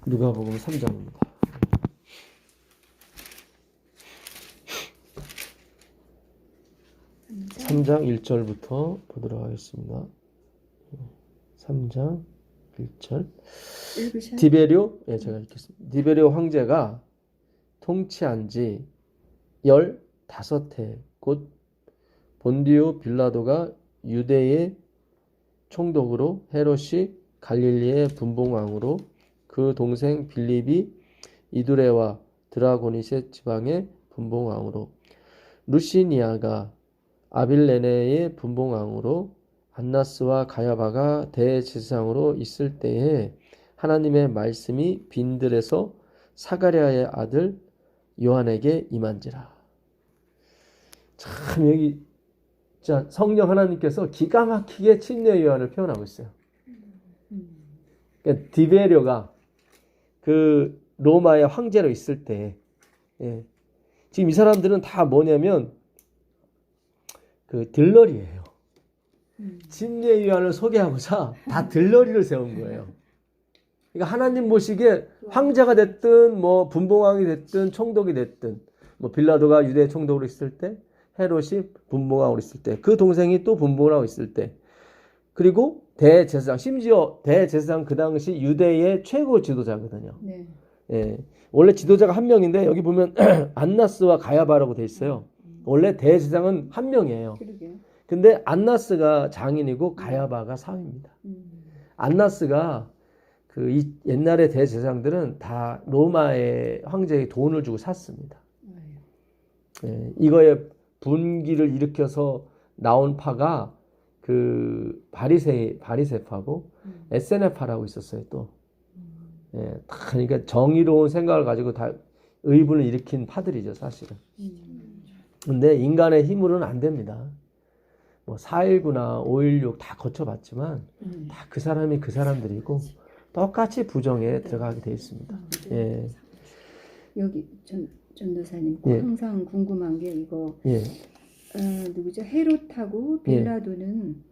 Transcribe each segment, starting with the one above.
누가복음 3장입니다. 3장 1절부터 보도록 하겠습니다. 3장 1절. 디베리오, 제가 읽겠습니다. 디베리오 황제가 통치한 지 15해, 곧 본디오 빌라도가 유대의 총독으로, 헤롯이 갈릴리의 분봉왕으로, 그 동생 빌립이 이두레와 드라고니세 지방의 분봉왕으로, 루시니아가 아빌레네의 분봉왕으로, 안나스와 가야바가 대제사장으로 있을 때에 하나님의 말씀이 빈들에서 사가랴의 아들 요한에게 임한지라. 참 여기 자 성령 하나님께서 기가 막히게 침례 요한을 표현하고 있어요. 그러니까 디베리오가 그 로마의 황제로 있을 때, 지금 이 사람들은 다 뭐냐면 그 들러리예요. 침례 요한을 소개하고자 다 들러리를 세운 거예요. 그러니까 하나님 보시기에 황제가 됐든 뭐 분봉왕이 됐든 총독이 됐든, 뭐 빌라도가 유대 총독으로 있을 때, 헤롯이 분봉왕으로 있을 때, 그 동생이 또 분봉왕으로 있을 때, 그리고 대제사장, 심지어 대제사장 그 당시 유대의 최고 지도자거든요. 네. 원래 지도자가 한 명인데 여기 보면 안나스와 가야바라고 돼 있어요. 원래 대제사장은 한 명이에요. 근데 안나스가 장인이고 가야바가 사위입니다. 안나스가 그 옛날의 대제사장들은 다 로마의 황제의 돈을 주고 샀습니다. 이거에 분기를 일으켜서 나온 파가 그 바리새파고 에세네파라고 있었어요. 또 그러니까 정의로운 생각을 가지고 다 의분을 일으킨 파들이죠, 사실은. 근데 인간의 힘으로는 안 됩니다. 뭐 4.19나 5.16 다 거쳐봤지만 다 그 사람이 그 사람들이고 똑같이 부정에 들어가게 돼 있습니다. 여기 전도사님 항상 궁금한 게 이거 누구죠? 헤롯하고 빌라도는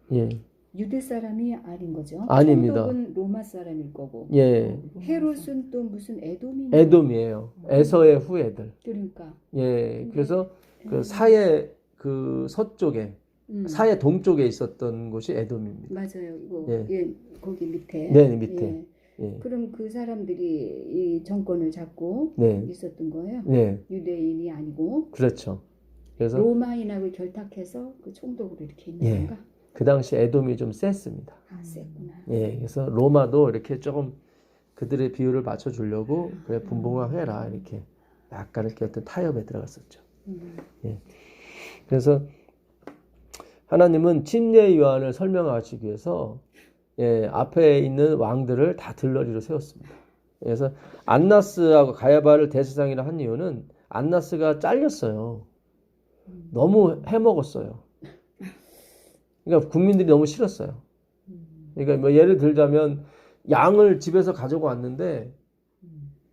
유대 사람이 아닌 거죠? 아닙니다. 총독은 로마 사람일 거고. 헤롯은 또 무슨 에돔이에요. 에서의 후예들. 그러니까. 그래서 그 사해 그 서쪽에 사해 동쪽에 있었던 곳이 에돔입니다. 맞아요. 이거 거기 밑에. 네, 밑에. 그럼 그 사람들이 이 정권을 잡고 있었던 거예요? 유대인이 아니고. 그렇죠. 그래서 로마인하고 결탁해서 그 총독으로 이렇게 있는 건가? 그 당시 에돔이 좀 셌습니다. 셌구나. 그래서 로마도 이렇게 조금 그들의 비율을 맞춰주려고 그래 분봉왕 해라 이렇게 약간 이렇게 어떤 타협에 들어갔었죠. 그래서 하나님은 침례 요한을 설명하시기 위해서 앞에 있는 왕들을 다 들러리로 세웠습니다. 그래서 안나스하고 가야바를 대제사장이라 한 이유는 안나스가 잘렸어요. 너무 해먹었어요. 그러니까 국민들이 너무 싫었어요. 그러니까 뭐 예를 들자면 양을 집에서 가지고 왔는데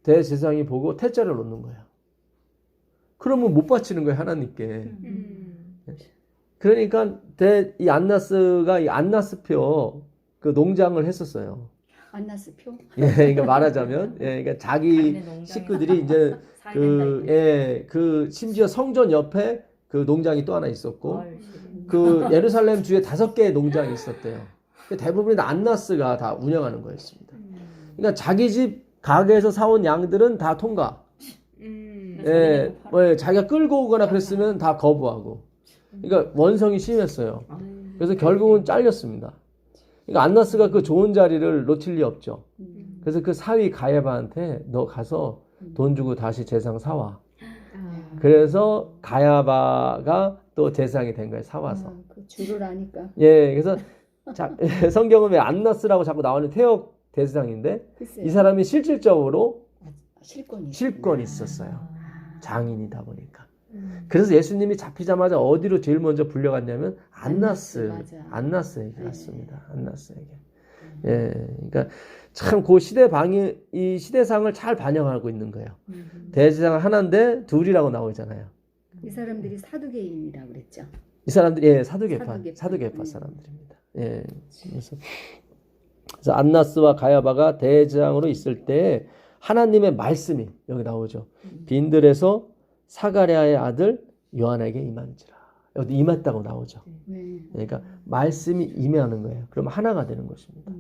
대제사장이 보고 태자를 놓는 거예요. 그러면 못 바치는 거예요, 하나님께. 그러니까 이 안나스가 이 안나스표 그 농장을 했었어요. 안나스표? 그러니까 말하자면, 그러니까 자기 식구들이 이제 그 심지어 성전 옆에 그 농장이 또 하나 있었고, 그 예루살렘 주에 5개의 농장이 있었대요. 대부분이 안나스가 다 운영하는 거였습니다. 그러니까 자기 집 가게에서 사온 양들은 다 통과. 자기가 끌고 오거나 그랬으면 다 거부하고. 그러니까 원성이 심했어요. 그래서 결국은 잘렸습니다. 그러니까 안나스가 그 좋은 자리를 놓칠 리 없죠. 그래서 그 사위 가야바한테 너 가서 돈 주고 다시 제사장 사와. 그래서 가야바가 또 제사장이 된 거예요, 사와서. 그 줄을 아니까. 그래서 성경은 왜 안나스라고 자꾸 나오는 태역 대제사장인데 이 사람이 실질적으로 실권이 있었어요. 장인이다 보니까. 그래서 예수님이 잡히자마자 어디로 제일 먼저 불려갔냐면 안나스에게 갔습니다. 안나스에게. 그러니까 참 그 이 시대상을 잘 반영하고 있는 거예요. 대제사장 하나인데 둘이라고 나오잖아요. 이 사람들이 사두개인이라고 그랬죠. 이 사람들이 사두개파 사람들입니다. 그래서 안나스와 가야바가 대제사장으로 있을 때 하나님의 말씀이 여기 나오죠. 빈들에서 사가랴의 아들 요한에게 임한지라. 여기 임했다고 나오죠. 그러니까 말씀이 임하는 거예요. 그럼 하나가 되는 것입니다.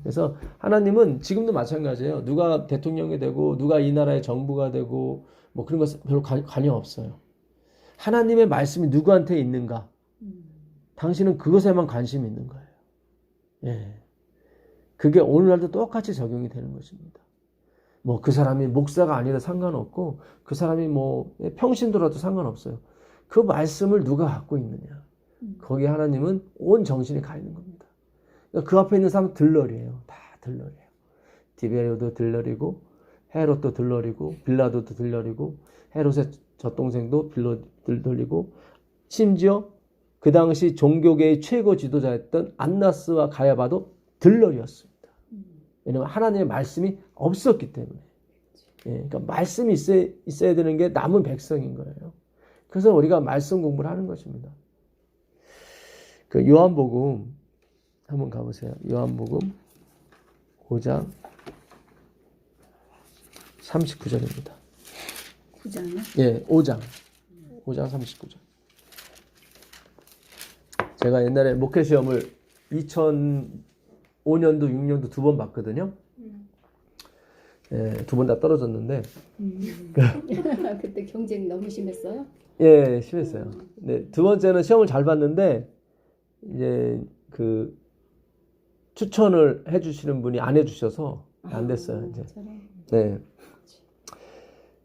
그래서 하나님은 지금도 마찬가지예요. 누가 대통령이 되고 누가 이 나라의 정부가 되고 뭐 그런 것은 별로 관여 없어요. 하나님의 말씀이 누구한테 있는가? 당신은 그것에만 관심이 있는 거예요. 예. 그게 오늘날도 똑같이 적용이 되는 것입니다. 뭐 그 사람이 목사가 아니라 상관없고 그 사람이 뭐 평신도라도 상관없어요. 그 말씀을 누가 갖고 있느냐. 거기에 하나님은 온 정신이 가 있는 겁니다. 그러니까 그 앞에 있는 사람은 들러리예요. 다 들러리예요. 디베리오도 들러리고 헤롯도 들러리고 빌라도도 들러리고 헤롯의 젖동생도 들러리고 심지어 그 당시 종교계의 최고 지도자였던 안나스와 가야바도 들러리였습니다. 왜냐하면 하나님의 말씀이 없었기 때문에. 예, 그러니까 말씀이 있어야 되는 게 남은 백성인 거예요. 그래서 우리가 말씀 공부를 하는 것입니다. 그 요한복음 한번 가보세요. 요한복음 5장 39절입니다. 9장이요? 예, 5장 39절. 제가 옛날에 목회 시험을 2005년도 6년도 2번 봤거든요. 예, 2번 다 떨어졌는데. 그때 경쟁이 너무 심했어요? 예, 심했어요. 네, 두 번째는 시험을 잘 봤는데 이제 그 추천을 해주시는 분이 안 해주셔서 안 됐어요. 이제. 네.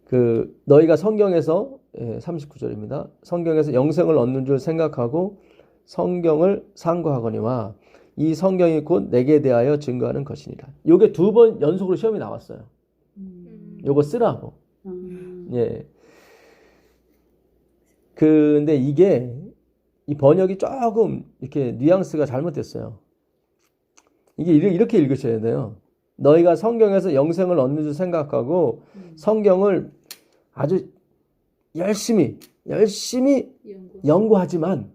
그 너희가 성경에서 39절입니다. 성경에서 영생을 얻는 줄 생각하고 성경을 상고하거니와 이 성경이 곧 내게 대하여 증거하는 것이니라. 요게 2번 연속으로 시험이 나왔어요. 요거 쓰라고. 예. 근데 이게 이 번역이 조금 이렇게 뉘앙스가 잘못됐어요. 이게 이렇게 읽으셔야 돼요. 너희가 성경에서 영생을 얻는 줄 생각하고 성경을 아주 열심히 연구하지만이에요.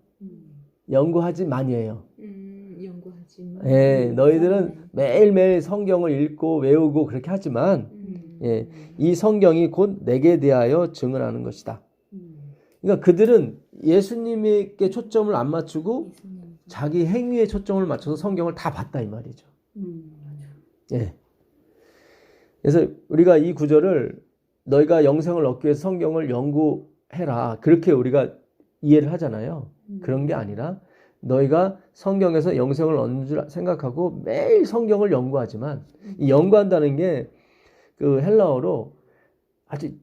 연구하지만. 예, 너희들은 매일매일 성경을 읽고 외우고 그렇게 하지만 예, 이 성경이 곧 내게 대하여 증언하는 것이다. 그러니까 그들은 예수님에게 초점을 안 맞추고 자기 행위에 초점을 맞춰서 성경을 다 봤다 이 말이죠. 예. 그래서 우리가 이 구절을 너희가 영생을 얻기 위해서 성경을 연구해라. 그렇게 우리가 이해를 하잖아요. 그런 게 아니라 너희가 성경에서 영생을 얻는 줄 생각하고 매일 성경을 연구하지만 이 연구한다는 게 그 헬라어로 아주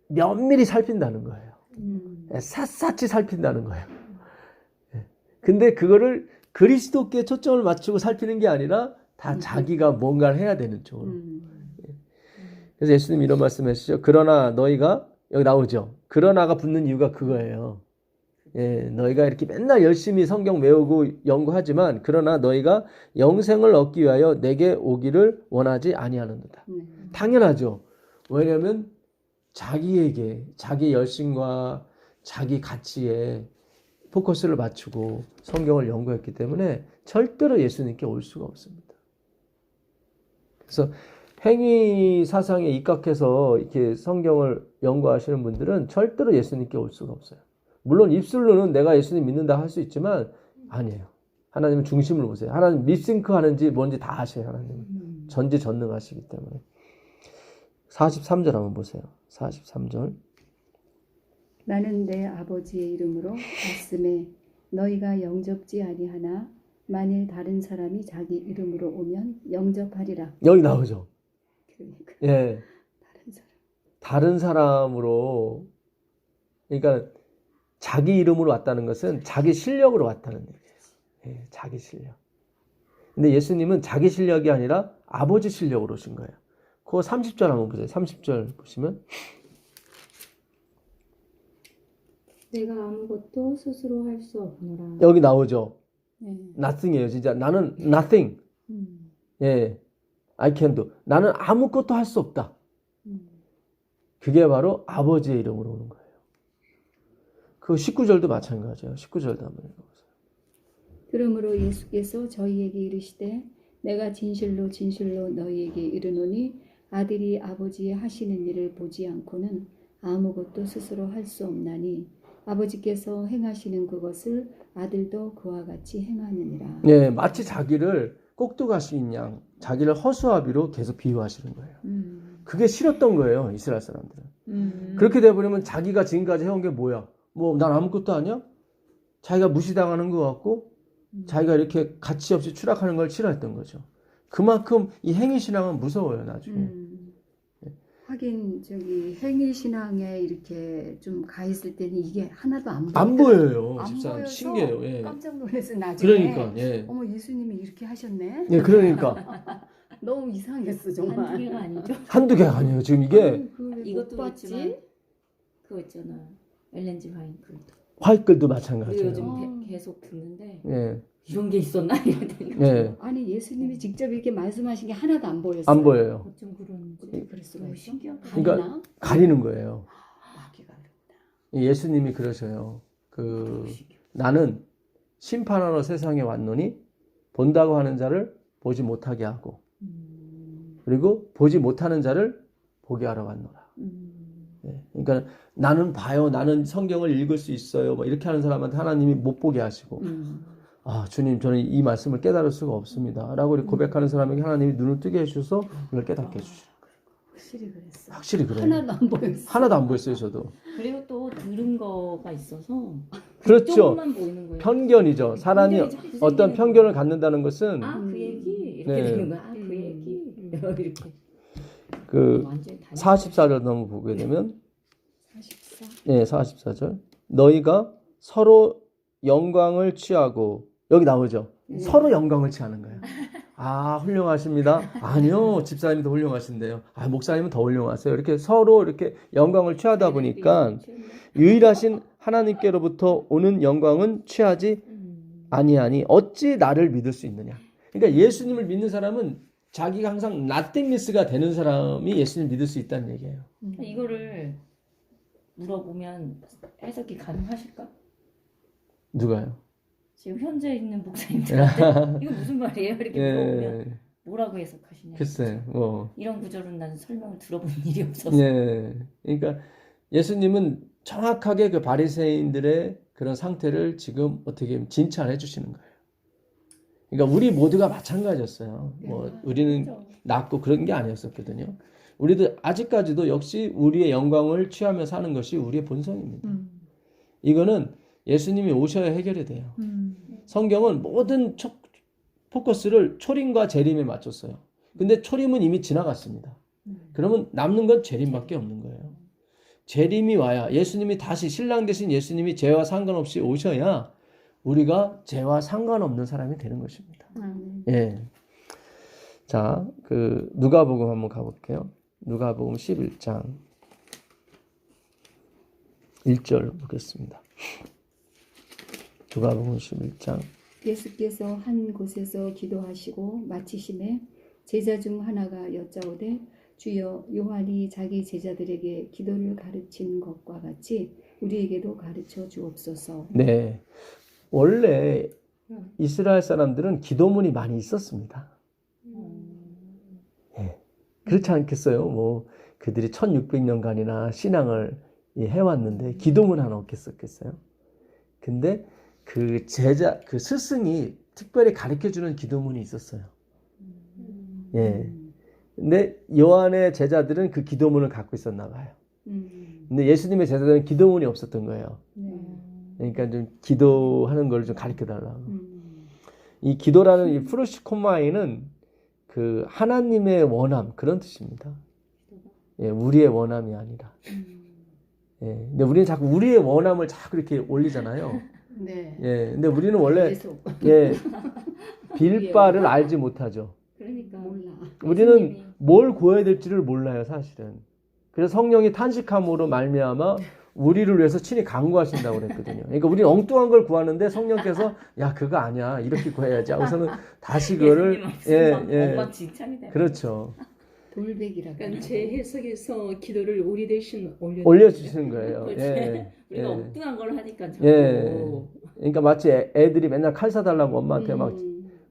면밀히 살핀다는 거예요. 샅샅이 살핀다는 거예요. 근데 그거를 그리스도께 초점을 맞추고 살피는 게 아니라 다 자기가 뭔가를 해야 되는 쪽으로. 그래서 예수님 이런 말씀 하시죠. 그러나 너희가 여기 나오죠. 그러나가 붙는 이유가 그거예요. 예, 너희가 이렇게 맨날 열심히 성경 외우고 연구하지만 그러나 너희가 영생을 얻기 위하여 내게 오기를 원하지 아니하는도다. 당연하죠. 왜냐하면 자기에게 자기 열심과 자기 가치에 포커스를 맞추고 성경을 연구했기 때문에 절대로 예수님께 올 수가 없습니다. 그래서 행위 사상에 입각해서 이렇게 성경을 연구하시는 분들은 절대로 예수님께 올 수가 없어요. 물론 입술로는 내가 예수님 믿는다 할 수 있지만 아니에요. 하나님은 중심을 보세요. 하나님 립싱크 하는지 뭔지 다 아셔요. 하나님은 전지전능하시기 때문에. 43절 한번 보세요. 43절. 나는 내 아버지의 이름으로 말씀에 너희가 영접지 아니하나 만일 다른 사람이 자기 이름으로 오면 영접하리라. 여기 나오죠. 그러니까. 예. 다른 사람으로, 그러니까 자기 이름으로 왔다는 것은 자기 실력으로 왔다는 얘기예요. 예, 자기 실력. 근데 예수님은 자기 실력이 아니라 아버지 실력으로 오신 거예요. 그 30절 한번 보세요. 30절 보시면 내가 아무것도 스스로 할 수 없노라. 여기 나오죠. nothing이에요. 진짜 나는 nothing. 예, I can do. 나는 아무것도 할 수 없다. 그게 바로 아버지의 이름으로 오는 거예요. 그 19절도 마찬가지예요. 19절도 한번 읽어보세요. 그러므로 예수께서 저희에게 이르시되 내가 진실로 진실로 너희에게 이르노니 아들이 아버지의 하시는 일을 보지 않고는 아무것도 스스로 할 수 없나니 아버지께서 행하시는 그것을 아들도 그와 같이 행하느니라. 네, 마치 자기를 꼭두가시인 양, 자기를 허수아비로 계속 비유하시는 거예요. 그게 싫었던 거예요, 이스라엘 사람들은. 그렇게 돼버리면 자기가 지금까지 해온 게 뭐야? 뭐 난 아무것도 아니야? 자기가 무시당하는 것 같고 자기가 이렇게 가치 없이 추락하는 걸 싫어했던 거죠. 그만큼 이 행위신앙은 무서워요, 나중에. 하긴 저기 행위신앙에 이렇게 좀 가 있을 때는 이게 하나도 안 보여요. 안 집사람 보여서 신기해요. 예. 깜짝 놀라서 나중에 그러니까, 예. 어머 예수님이 이렇게 하셨네. 예, 그러니까 너무 이상했어 정말. 한두 개가 아니죠. 한두 개가 아니에요. 지금 이게 이것도 못 봤지? 그렇지만 그거 있잖아. 엘렌지 화이트. 화이글도 우리 마찬가지예요. 요즘 계속 듣는데 예, 이런 게 있었나 이러더니 예, 아니 예수님이 직접 이렇게 말씀하신 게 하나도 안 보였어요. 안 보여요. 어쩜 그런지 그럴 수가 너무 있어? 신기한 그러니까 가리는 거예요. 마귀가 어렵다. 예수님이 그러셔요. 나는 심판하러 세상에 왔노니 본다고 하는 자를 보지 못하게 하고 그리고 보지 못하는 자를 보게 하러 왔노라. 예, 그러니까 나는 봐요. 나는 성경을 읽을 수 있어요. 뭐 이렇게 하는 사람한테 하나님이 못 보게 하시고 아 주님 저는 이 말씀을 깨달을 수가 없습니다. 라고 고백하는 사람에게 하나님이 눈을 뜨게 해주셔서 이걸 깨닫게 해주시죠. 확실히 그랬어. 확실히 그래요. 하나도 안 보였어. 하나도 안 보였어요 저도. 그리고 또 들은 거가 있어서 그렇죠. 조금만 보이는 거예요. 편견이죠. 사람이 편견이 자꾸 어떤 생기는 편견을 거야. 갖는다는 것은 그 얘기 이렇게 네. 되는 거야. 그 얘기 이렇게 완전히 다 44절 넘어 보게 되면 44. 네, 44절. 너희가 서로 영광을 취하고 여기 나오죠. 서로 영광을 취하는 거예요. 아, 훌륭하십니다. 아니요, 집사님이 더 훌륭하신데요. 아, 목사님은 더 훌륭하세요. 이렇게 서로 이렇게 영광을 취하다 보니까 유일하신 하나님께로부터 오는 영광은 취하지 아니하니 어찌 나를 믿을 수 있느냐. 그러니까 예수님을 믿는 사람은 자기가 항상 nothingness가 되는 사람이 예수님을 믿을 수 있다는 얘기예요. 이거를 물어보면 해석이 가능하실까? 누가요? 지금 현재 있는 목사님들한테 이거 무슨 말이에요? 이렇게 물어보면 예, 뭐라고 해석하시냐? 글쎄, 뭐. 이런 구절은 나는 설명을 들어본 일이 없어서. 예, 그러니까 예수님은 정확하게 그 바리새인들의 그런 상태를 지금 어떻게 진찰해 주시는 거예요. 그러니까 우리 모두가 마찬가지였어요. 뭐 우리는 낫고 그런 게 아니었었거든요. 우리도 아직까지도 역시 우리의 영광을 취하며 사는 것이 우리의 본성입니다. 이거는 예수님이 오셔야 해결이 돼요. 성경은 모든 포커스를 초림과 재림에 맞췄어요. 근데 초림은 이미 지나갔습니다. 그러면 남는 건 재림밖에 없는 거예요. 재림이 와야 예수님이 다시 신랑 되신 예수님이 죄와 상관없이 오셔야 우리가 죄와 상관없는 사람이 되는 것입니다. 예. 자, 누가복음 한번 가볼게요. 누가복음 11장 1절 보겠습니다. 누가복음 11장 예수께서 한 곳에서 기도하시고 마치심에 제자 중 하나가 여짜오되 주여 요한이 자기 제자들에게 기도를 가르친 것과 같이 우리에게도 가르쳐 주옵소서. 네. 원래 이스라엘 사람들은 기도문이 많이 있었습니다. 예. 그렇지 않겠어요? 뭐 그들이 1600년간이나 신앙을 해왔는데 기도문 하나 없겠었겠어요? 근데 그 스승이 특별히 가르쳐주는 기도문이 있었어요. 예. 근데 요한의 제자들은 그 기도문을 갖고 있었나 봐요. 근데 예수님의 제자들은 기도문이 없었던 거예요. 그러니까 좀 기도하는 걸 좀 가르쳐 달라고. 이 기도라는 이 프로시코마이는 그 하나님의 원함 그런 뜻입니다. 예, 우리의 원함이 아니라. 예, 근데 우리는 자꾸 우리의 원함을 자꾸 이렇게 올리잖아요. 네. 예, 근데 우리는 원래 예, 빌바를 알지 못하죠. 그러니까 몰라. 우리는 뭘 구해야 될지를 몰라요, 사실은. 그래서 성령이 탄식함으로 말미암아 우리를 위해서 친히 간구하신다고 그랬거든요. 그러니까 우리는 엉뚱한 걸 구하는데 성령께서 야 그거 아니야 이렇게 구해야지 하고서는 다시 그거를 엄마 칭찬이다. 그렇죠. 돌베기라고. 그러니까 제 해석에서 기도를 우리 대신 올려주시는 거예요. 그렇지. 예, 우리가 예. 엉뚱한 걸 하니까 자꾸 예. 그러니까 마치 애들이 맨날 칼 사달라고 엄마한테 막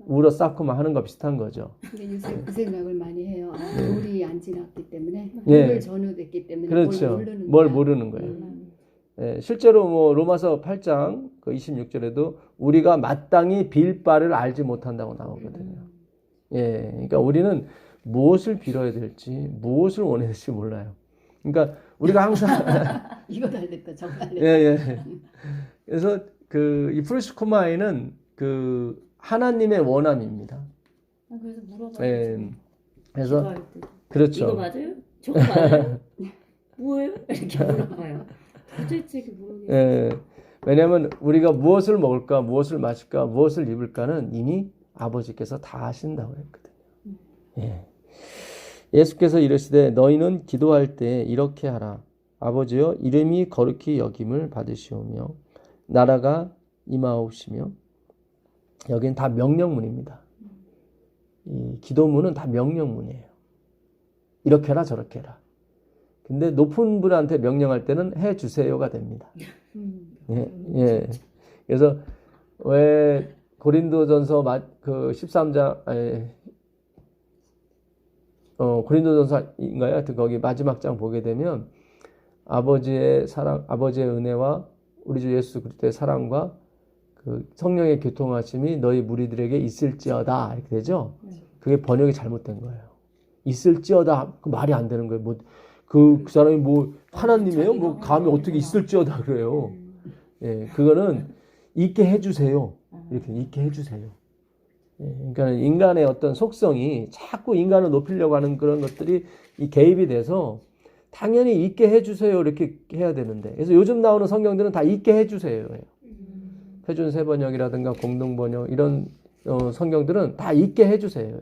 울어 쌓고만 하는 거 비슷한 거죠. 근데 요새 그 생각을 많이 해요. 아, 돌이 안 지났기 때문에 예. 돌을 전후됐기 때문에 그렇죠. 뭘 모르는 뭘 거야. 모르는 거예요. 음. 예, 실제로 뭐 로마서 8장 그 26절에도 우리가 마땅히 빌 바를 알지 못한다고 나오거든요. 예, 그러니까 우리는 무엇을 빌어야 될지, 무엇을 원해야 될지 몰라요. 그러니까 우리가 항상 이거 달랬다 저거 달랬다. 예, 예. 그래서 그 이 프리스코마이는 그 하나님의 원함입니다. 그래서 물어봐요. 예. 그래서 기도할 때. 그렇죠. 이거 맞아요? 저거 맞아요? 뭐예요? 이렇게 물어봐요. 도대체 모르겠어요. 예. 왜냐하면 우리가 무엇을 먹을까, 무엇을 마실까, 무엇을 입을까는 이미 아버지께서 다 하신다고 했거든요. 예. 예수께서 이르시되 너희는 기도할 때 이렇게 하라. 아버지여 이름이 거룩히 여김을 받으시오며 나라가 임하옵시며 여긴 다 명령문입니다. 이 기도문은 다 명령문이에요. 이렇게 해라 저렇게 해라. 근데 높은 분한테 명령할 때는 해 주세요가 됩니다. 예, 예. 그래서 왜 고린도전서 그 13장 고린도전서인가요? 하여튼 거기 마지막 장 보게 되면 아버지의 사랑, 아버지의 은혜와 우리 주 예수 그리스도의 사랑과 그 성령의 교통하심이 너희 무리들에게 있을지어다 이렇게 되죠. 그게 번역이 잘못된 거예요. 있을지어다 그 말이 안 되는 거예요. 뭐 그 사람이 뭐 하나님이에요? 뭐 감히 어떻게 있을지어다 그래요. 예, 그거는 있게 해주세요. 이렇게 있게 해주세요. 예, 그러니까 인간의 어떤 속성이 자꾸 인간을 높이려고 하는 그런 것들이 이 개입이 돼서 당연히 있게 해주세요 이렇게 해야 되는데 그래서 요즘 나오는 성경들은 다 있게 해주세요. 표준 세번역이라든가 공동번역 이런 성경들은 다 있게 해주세요.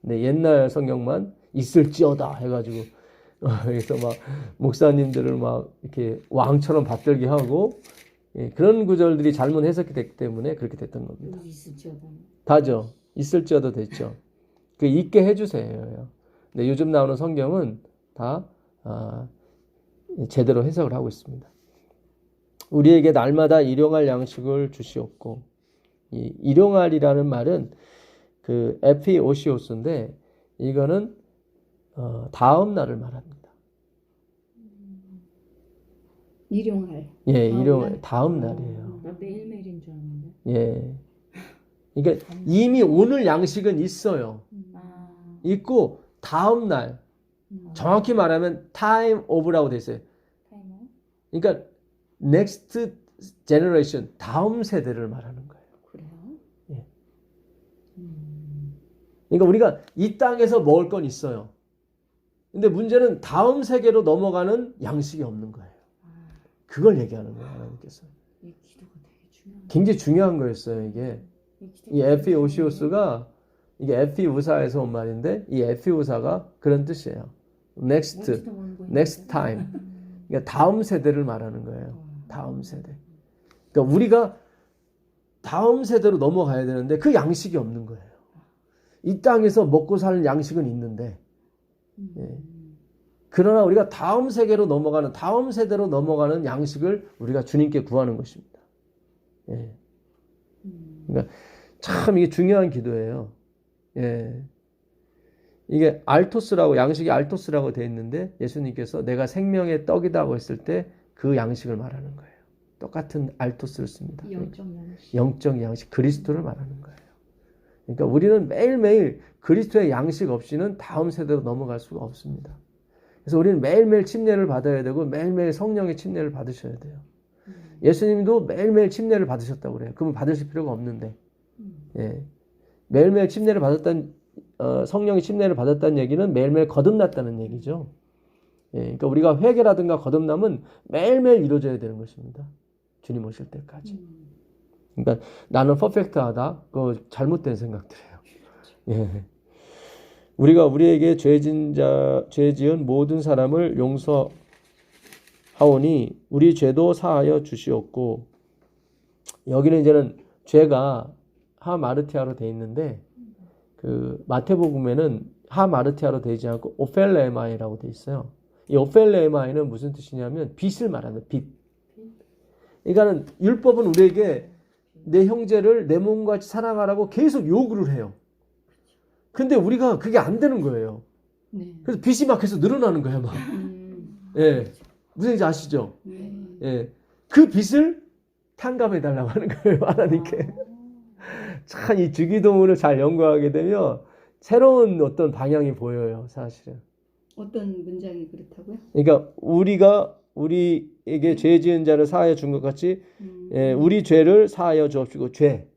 근데 옛날 성경만 있을지어다 해가지고 그래서 막 목사님들을 막 이렇게 왕처럼 받들게 하고 예, 그런 구절들이 잘못 해석이 됐기 때문에 그렇게 됐던 겁니다. 있을지어다. 다죠. 있을지어도 됐죠. 그 있게 해주세요. 근데 요즘 나오는 성경은 다 제대로 해석을 하고 있습니다. 우리에게 날마다 일용할 양식을 주시옵고 이 일용할이라는 말은 그 에피오시오스인데 이거는 다음 날을 말합니다. 일용할. 예, 다음 일용 날? 다음 날이에요. 나 매일매일인 줄 알았는데. 예. 그러니까 이미 오늘 양식은 있어요. 아. 있고 다음 날 정확히 말하면 time of라고 돼 있어요. 타이머? 그러니까 next generation 다음 세대를 말하는 거예요. 그래요? 예. 그러니까 우리가 이 땅에서 먹을 건 있어요. 근데 문제는 다음 세계로 넘어가는 양식이 없는 거예요. 그걸 얘기하는 거예요, 하나님께서. 이 기도가 되게 중요한. 굉장히 중요한 거였어요, 이게. 이 에피오시오스가 이게 에피우사에서 온 말인데 이 에피우사가 그런 뜻이에요. next time. 그러니까 다음 세대를 말하는 거예요. 다음 세대. 그러니까 우리가 다음 세대로 넘어가야 되는데 그 양식이 없는 거예요. 이 땅에서 먹고 사는 양식은 있는데 예. 그러나 우리가 다음 세계로 넘어가는 다음 세대로 넘어가는 양식을 우리가 주님께 구하는 것입니다. 예. 그러니까 참 이게 중요한 기도예요. 예. 이게 알토스라고 양식이 알토스라고 되어 있는데 예수님께서 내가 생명의 떡이다고 했을 때 그 양식을 말하는 거예요. 똑같은 알토스를 씁니다. 영적 양식. 영적 양식 그리스도를 말하는 거예요. 그러니까 우리는 매일매일 그리스도의 양식 없이는 다음 세대로 넘어갈 수가 없습니다. 그래서 우리는 매일매일 침례를 받아야 되고 매일매일 성령의 침례를 받으셔야 돼요. 예수님도 매일매일 침례를 받으셨다고 그래요. 그러면 받으실 필요가 없는데 예. 매일매일 침례를 받았다는 성령의 침례를 받았다는 얘기는 매일매일 거듭났다는 얘기죠. 예. 그러니까 우리가 회개라든가 거듭남은 매일매일 이루어져야 되는 것입니다. 주님 오실 때까지. 그러니까 나는 퍼펙트하다. 그거 잘못된 생각들이에요. 예. 우리가 우리에게 죄 지은 모든 사람을 용서하오니 우리 죄도 사하여 주시옵고 여기는 이제는 죄가 하마르티아로 되어 있는데 그 마태복음에는 하마르티아로 되지 않고 오펠레마이라고 되어 있어요. 이 오펠레마이는 무슨 뜻이냐면 빚을 말하는 빚. 그러니까는 율법은 우리에게 내 형제를 내 몸같이 사랑하라고 계속 요구를 해요. 근데 우리가 그게 안 되는 거예요. 네. 그래서 빚이 막 계속 늘어나는 거예요, 막. 예. 무슨 얘기인지 아시죠? 네. 예. 그 빚을 탕감해 달라고 하는 거예요, 하나님께. 참 이 주기도문을 잘 연구하게 되면 새로운 어떤 방향이 보여요, 사실은. 어떤 문장이 그렇다고요? 그러니까 우리가 우리에게 죄 지은 자를 사하여 준 것 같이 예, 우리 죄를 사하여 주옵시고 네.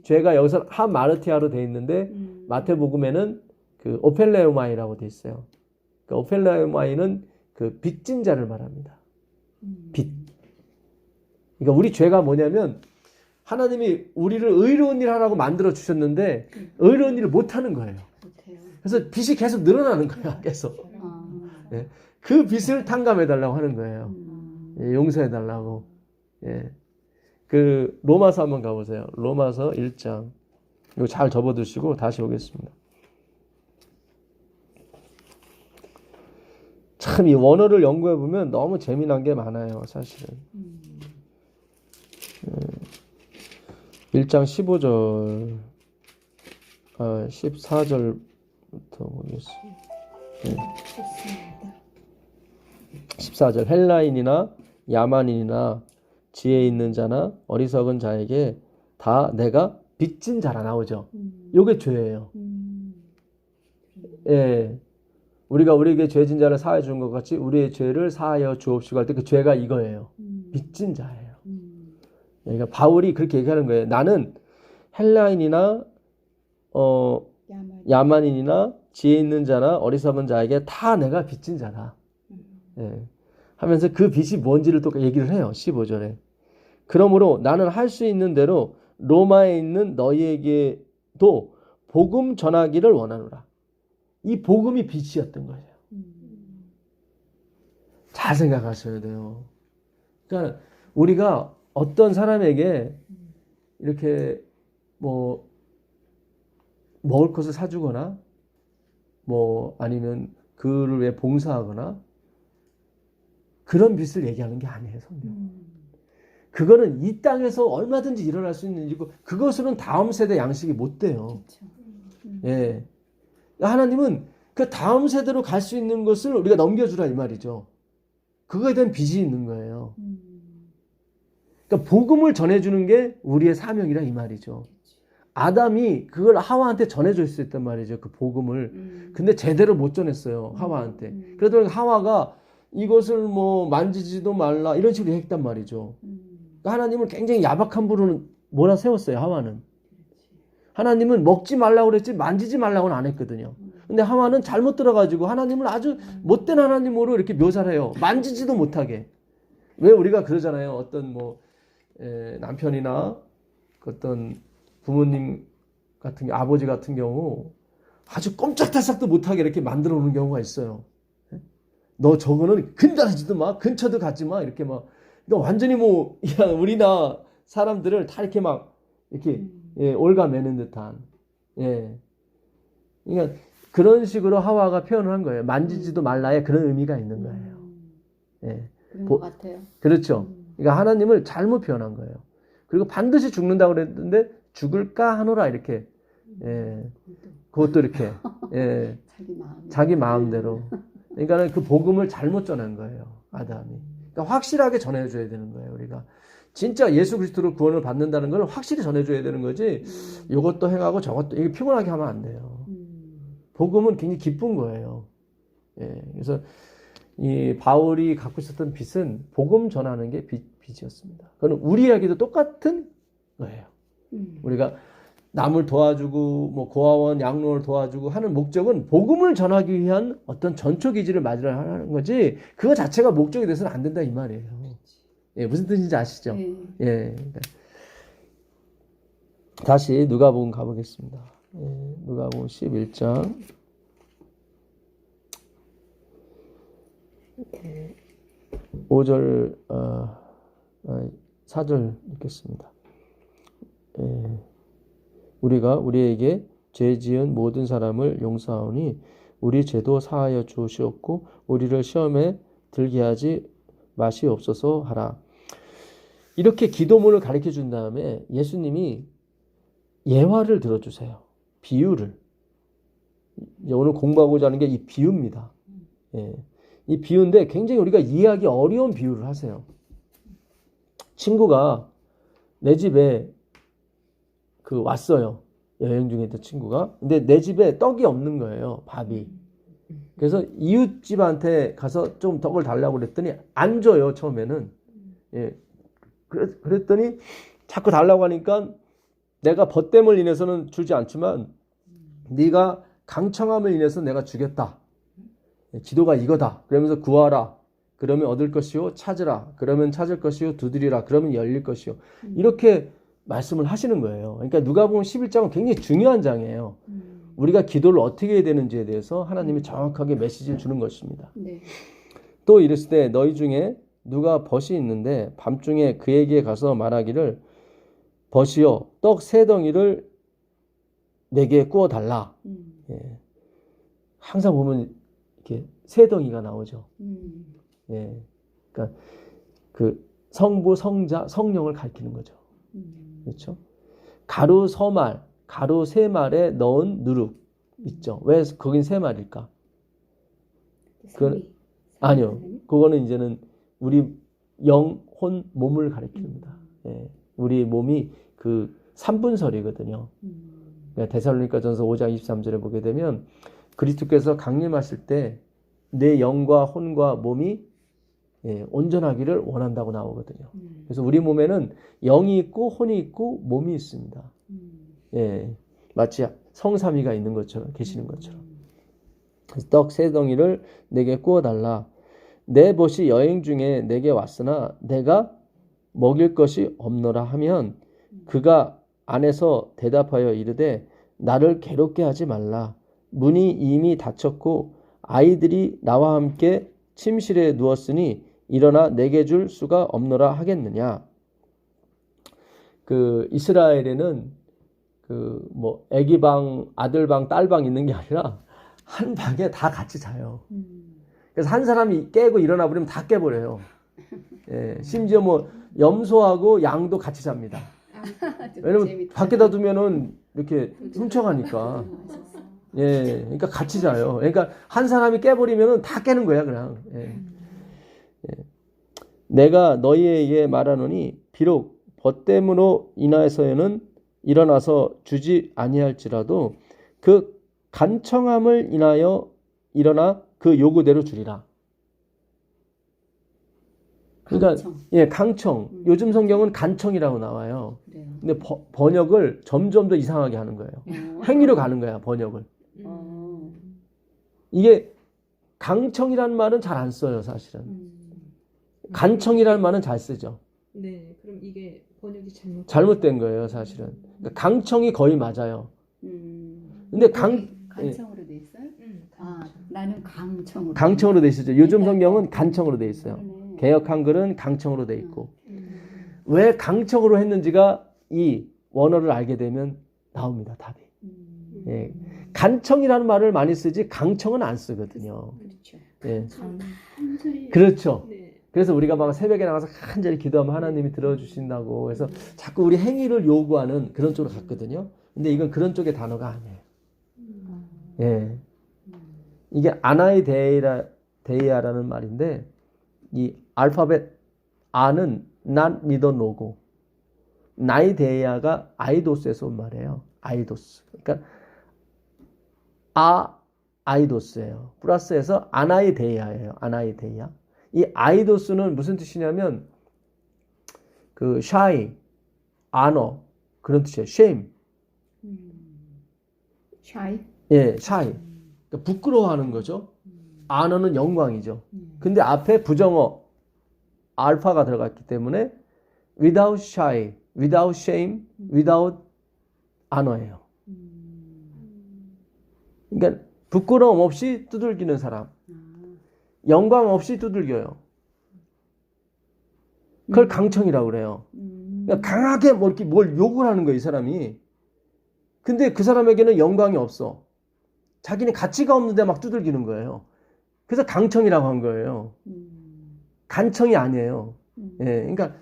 죄가 여기서 하마르티아로 돼 있는데 마태복음에는 그 오펠레오마이라고 돼 있어요. 그 오펠레오마이는 그 빚진 자를 말합니다. 빚. 그러니까 우리 죄가 뭐냐면 하나님이 우리를 의로운 일 하라고 만들어 주셨는데 의로운 일을 못 하는 거예요. 못해요. 그래서 빚이 계속 늘어나는 거야, 계속. 예. 그 빚을 탕감해 달라고 하는 거예요. 예, 용서해 달라고. 예. 그 로마서 한번 가보세요. 로마서 1장. 이거 잘 접어두시고 다시 오겠습니다. 참 이 원어를 연구해 보면 너무 재미난 게 많아요, 사실은. 1장 15절, 14절부터 보겠습니다. 좋습니다. 14절 헬라인이나 야만인이나 지혜 있는 자나 어리석은 자에게 다 내가 빚진 자라 나오죠. 요게 죄예요. 예. 우리가 우리에게 죄진 자를 사하여 준 것 같이 우리의 죄를 사하여 주옵시고 할 때 그 죄가 이거예요. 빚진 자예요. 그러니까 바울이 그렇게 얘기하는 거예요. 나는 헬라인이나 야만인이나 지혜 있는 자나 어리석은 자에게 다 내가 빚진 자다. 예. 하면서 그 빚이 뭔지를 또 얘기를 해요. 15절에. 그러므로 나는 할 수 있는 대로 로마에 있는 너희에게도 복음 전하기를 원하노라. 이 복음이 빚이었던 거예요. 잘 생각하셔야 돼요. 그러니까 우리가 어떤 사람에게 이렇게 뭐 먹을 것을 사주거나 뭐 아니면 그를 위해 봉사하거나 그런 빚을 얘기하는 게 아니에요, 성경. 그거는 이 땅에서 얼마든지 일어날 수 있는 일이고 그것으로는 다음 세대 양식이 못 돼요. 예. 하나님은 그 다음 세대로 갈 수 있는 것을 우리가 넘겨주라 이 말이죠. 그거에 대한 빚이 있는 거예요. 그러니까 복음을 전해주는 게 우리의 사명이라 이 말이죠. 아담이 그걸 하와한테 전해줄 수 있단 말이죠. 그 복음을. 근데 제대로 못 전했어요. 하와한테. 그러다 보니까 하와가 이것을 뭐 만지지도 말라 이런 식으로 했단 말이죠. 그러니까 하나님을 굉장히 야박한 부로 몰아 세웠어요. 하와는. 하나님은 먹지 말라고 그랬지 만지지 말라고는 안 했거든요. 근데 하와는 잘못 들어가지고 하나님을 아주 못된 하나님으로 이렇게 묘사를 해요. 만지지도 못하게. 왜 우리가 그러잖아요. 어떤 뭐 남편이나 어떤 부모님 같은 아버지 같은 경우 아주 꼼짝달싹도 못하게 이렇게 만들어 놓는 경우가 있어요. 너 저거는 근다지도 마, 근처도 가지 마 이렇게 막. 그러니까 완전히 뭐 우리나 사람들을 다 이렇게 막 이렇게 올가매는 듯한. 예. 그러니까 그런 식으로 하와가 표현을 한 거예요. 만지지도 말라의 그런 의미가 있는 거예요. 예. 그런 것 같아요. 그렇죠. 그러니까 하나님을 잘못 표현한 거예요. 그리고 반드시 죽는다고 그랬는데 죽을까 하노라 이렇게. 예. 그것도 이렇게. 예. 자기 마음대로. 그러니까 그 복음을 잘못 전한 거예요. 아담이. 그러니까 확실하게 전해줘야 되는 거예요. 우리가. 진짜 예수 그리스도로 구원을 받는다는 걸 확실히 전해줘야 되는 거지. 이것도 행하고 저것도 이게 피곤하게 하면 안 돼요. 복음은 굉장히 기쁜 거예요. 예, 그래서 이 바울이 갖고 있었던 빚은 복음 전하는 게 빚이었습니다. 그건 우리에게도 똑같은 거예요. 우리가 남을 도와주고 뭐 고아원 양로를 도와주고 하는 목적은 복음을 전하기 위한 어떤 전초 기지를 마련하는 거지 그거 자체가 목적이 돼서는 안 된다 이 말이에요. 예, 무슨 뜻인지 아시죠? 네. 예. 그러니까. 다시 누가복음 가보겠습니다. 예, 누가복음 11장 5절 4절 읽겠습니다. 예, 우리가 우리에게 죄 지은 모든 사람을 용서하오니 우리 죄도 사하여 주시옵고 우리를 시험에 들게 하지 마시옵소서 하라. 이렇게 기도문을 가르쳐 준 다음에 예수님이 예화를 들어주세요. 비유를. 이제 오늘 공부하고자 하는 게 이 비유입니다. 예. 이 비유인데 굉장히 우리가 이해하기 어려운 비유를 하세요. 친구가 내 집에 왔어요. 여행 중에 있던 친구가. 근데 내 집에 떡이 없는 거예요. 밥이. 그래서 이웃집한테 가서 좀 떡을 달라고 그랬더니 안 줘요. 처음에는. 예. 그랬더니 자꾸 달라고 하니까 내가 벗됨을 인해서는 주지 않지만 네가 강청함을 인해서 내가 주겠다. 기도가 이거다. 그러면서 구하라. 그러면 얻을 것이요. 찾으라. 그러면 찾을 것이요. 두드리라. 그러면 열릴 것이요. 이렇게 말씀을 하시는 거예요. 그러니까 누가복음 11장은 굉장히 중요한 장이에요. 우리가 기도를 어떻게 해야 되는지에 대해서 하나님이 정확하게 메시지를 주는 것입니다. 네. 또 이르시되 너희 중에 누가 벗이 있는데 밤중에 그에게 가서 말하기를 벗이여 떡 세 덩이를 내게 구워 달라. 예. 항상 보면 이렇게 세 덩이가 나오죠. 예. 그러니까 그 성부, 성자, 성령을 가리키는 거죠. 그렇죠? 가루 서말, 가루 세 말에 넣은 누룩 있죠. 왜 거긴 세 말일까? 아니요. 그거는 이제는 우리 영, 혼, 몸을 가리킵니다. 예. 우리 몸이 그 3분설이거든요. 그러니까 데살로니가전서 5장 23절에 보게 되면 그리스도께서 강림하실 때 내 영과 혼과 몸이 온전하기를 원한다고 나오거든요. 그래서 우리 몸에는 영이 있고 혼이 있고 몸이 있습니다. 예, 마치 성삼위가 있는 것처럼 계시는 것처럼. 떡 세 덩이를 내게 구워달라. 내 벗이 여행 중에 내게 왔으나 내가 먹일 것이 없노라 하면 그가 안에서 대답하여 이르되 나를 괴롭게 하지 말라. 문이 이미 닫혔고 아이들이 나와 함께 침실에 누웠으니 일어나 내게 줄 수가 없노라 하겠느냐. 그 이스라엘에는 그 뭐 아기 방, 아들 방, 딸 방 있는 게 아니라 한 방에 다 같이 자요. 그래서 한 사람이 깨고 일어나 버리면 다 깨버려요. 예, 심지어 뭐 염소하고 양도 같이 잡니다. 왜냐면 밖에다 두면은 이렇게 훔쳐가니까. 예, 그러니까 같이 자요. 그러니까 한 사람이 깨버리면은 다 깨는 거야, 그냥. 예. 예. 내가 너희에게 말하노니 비록 벗됨으로 인하여서는 일어나서 주지 아니할지라도 그 간청함을 인하여 일어나 그 요구대로 주리라. 그러니까 강청. 예, 강청. 요즘 성경은 간청이라고 나와요. 그래요. 근데 번역을 점점 더 이상하게 하는 거예요. 행위로 가는 거야, 번역을. 이게 강청이라는 말은 잘 안 써요, 사실은. 간청이라는 말은 잘 쓰죠. 네, 그럼 이게 번역이 잘못된 거예요, 사실은. 그러니까 강청이 거의 맞아요. 근데 강청으로 돼 있어요? 아, 나는 강청으로. 강청으로 돼 있었죠. 요즘 성경은 간청으로 돼 있어요. 그러네. 개역 한글은 강청으로 돼 있고. 왜 강청으로 했는지가 이 원어를 알게 되면 나옵니다, 답이. 예. 간청이라는 말을 많이 쓰지 강청은 안 쓰거든요. 그렇죠. 예. 한소리. 그렇죠. 네. 그래서 우리가 막 새벽에 나가서 간절히 기도하면 하나님이 들어주신다고 해서 자꾸 우리 행위를 요구하는 그런 쪽으로 갔거든요. 근데 이건 그런 쪽의 단어가 아니에요. 예. 이게 아나이 데이아라는 말인데 이 알파벳 아는 난 니더 노고 나이 데이아가 아이도스에서 온 말이에요. 아이도스. 그러니까 아이도스예요. 플러스에서 아나이 데이아예요. 아나이 데이아. 이 아이도스는 무슨 뜻이냐면 그 shy, honor 그런 뜻이에요. shame. shy. 예, shy. 그러니까 부끄러워하는 거죠. honor는 영광이죠. 근데 앞에 부정어 알파가 들어갔기 때문에 without shy, without shame, without honor예요. 그러니까 부끄러움 없이 두들기는 사람. 영광 없이 두들겨요. 그걸 강청이라고 그래요. 그러니까 강하게 뭐 이렇게 뭘 욕을 하는 거예요, 이 사람이. 근데 그 사람에게는 영광이 없어. 자기는 가치가 없는데 막 두들기는 거예요. 그래서 강청이라고 한 거예요. 간청이 아니에요. 예, 그러니까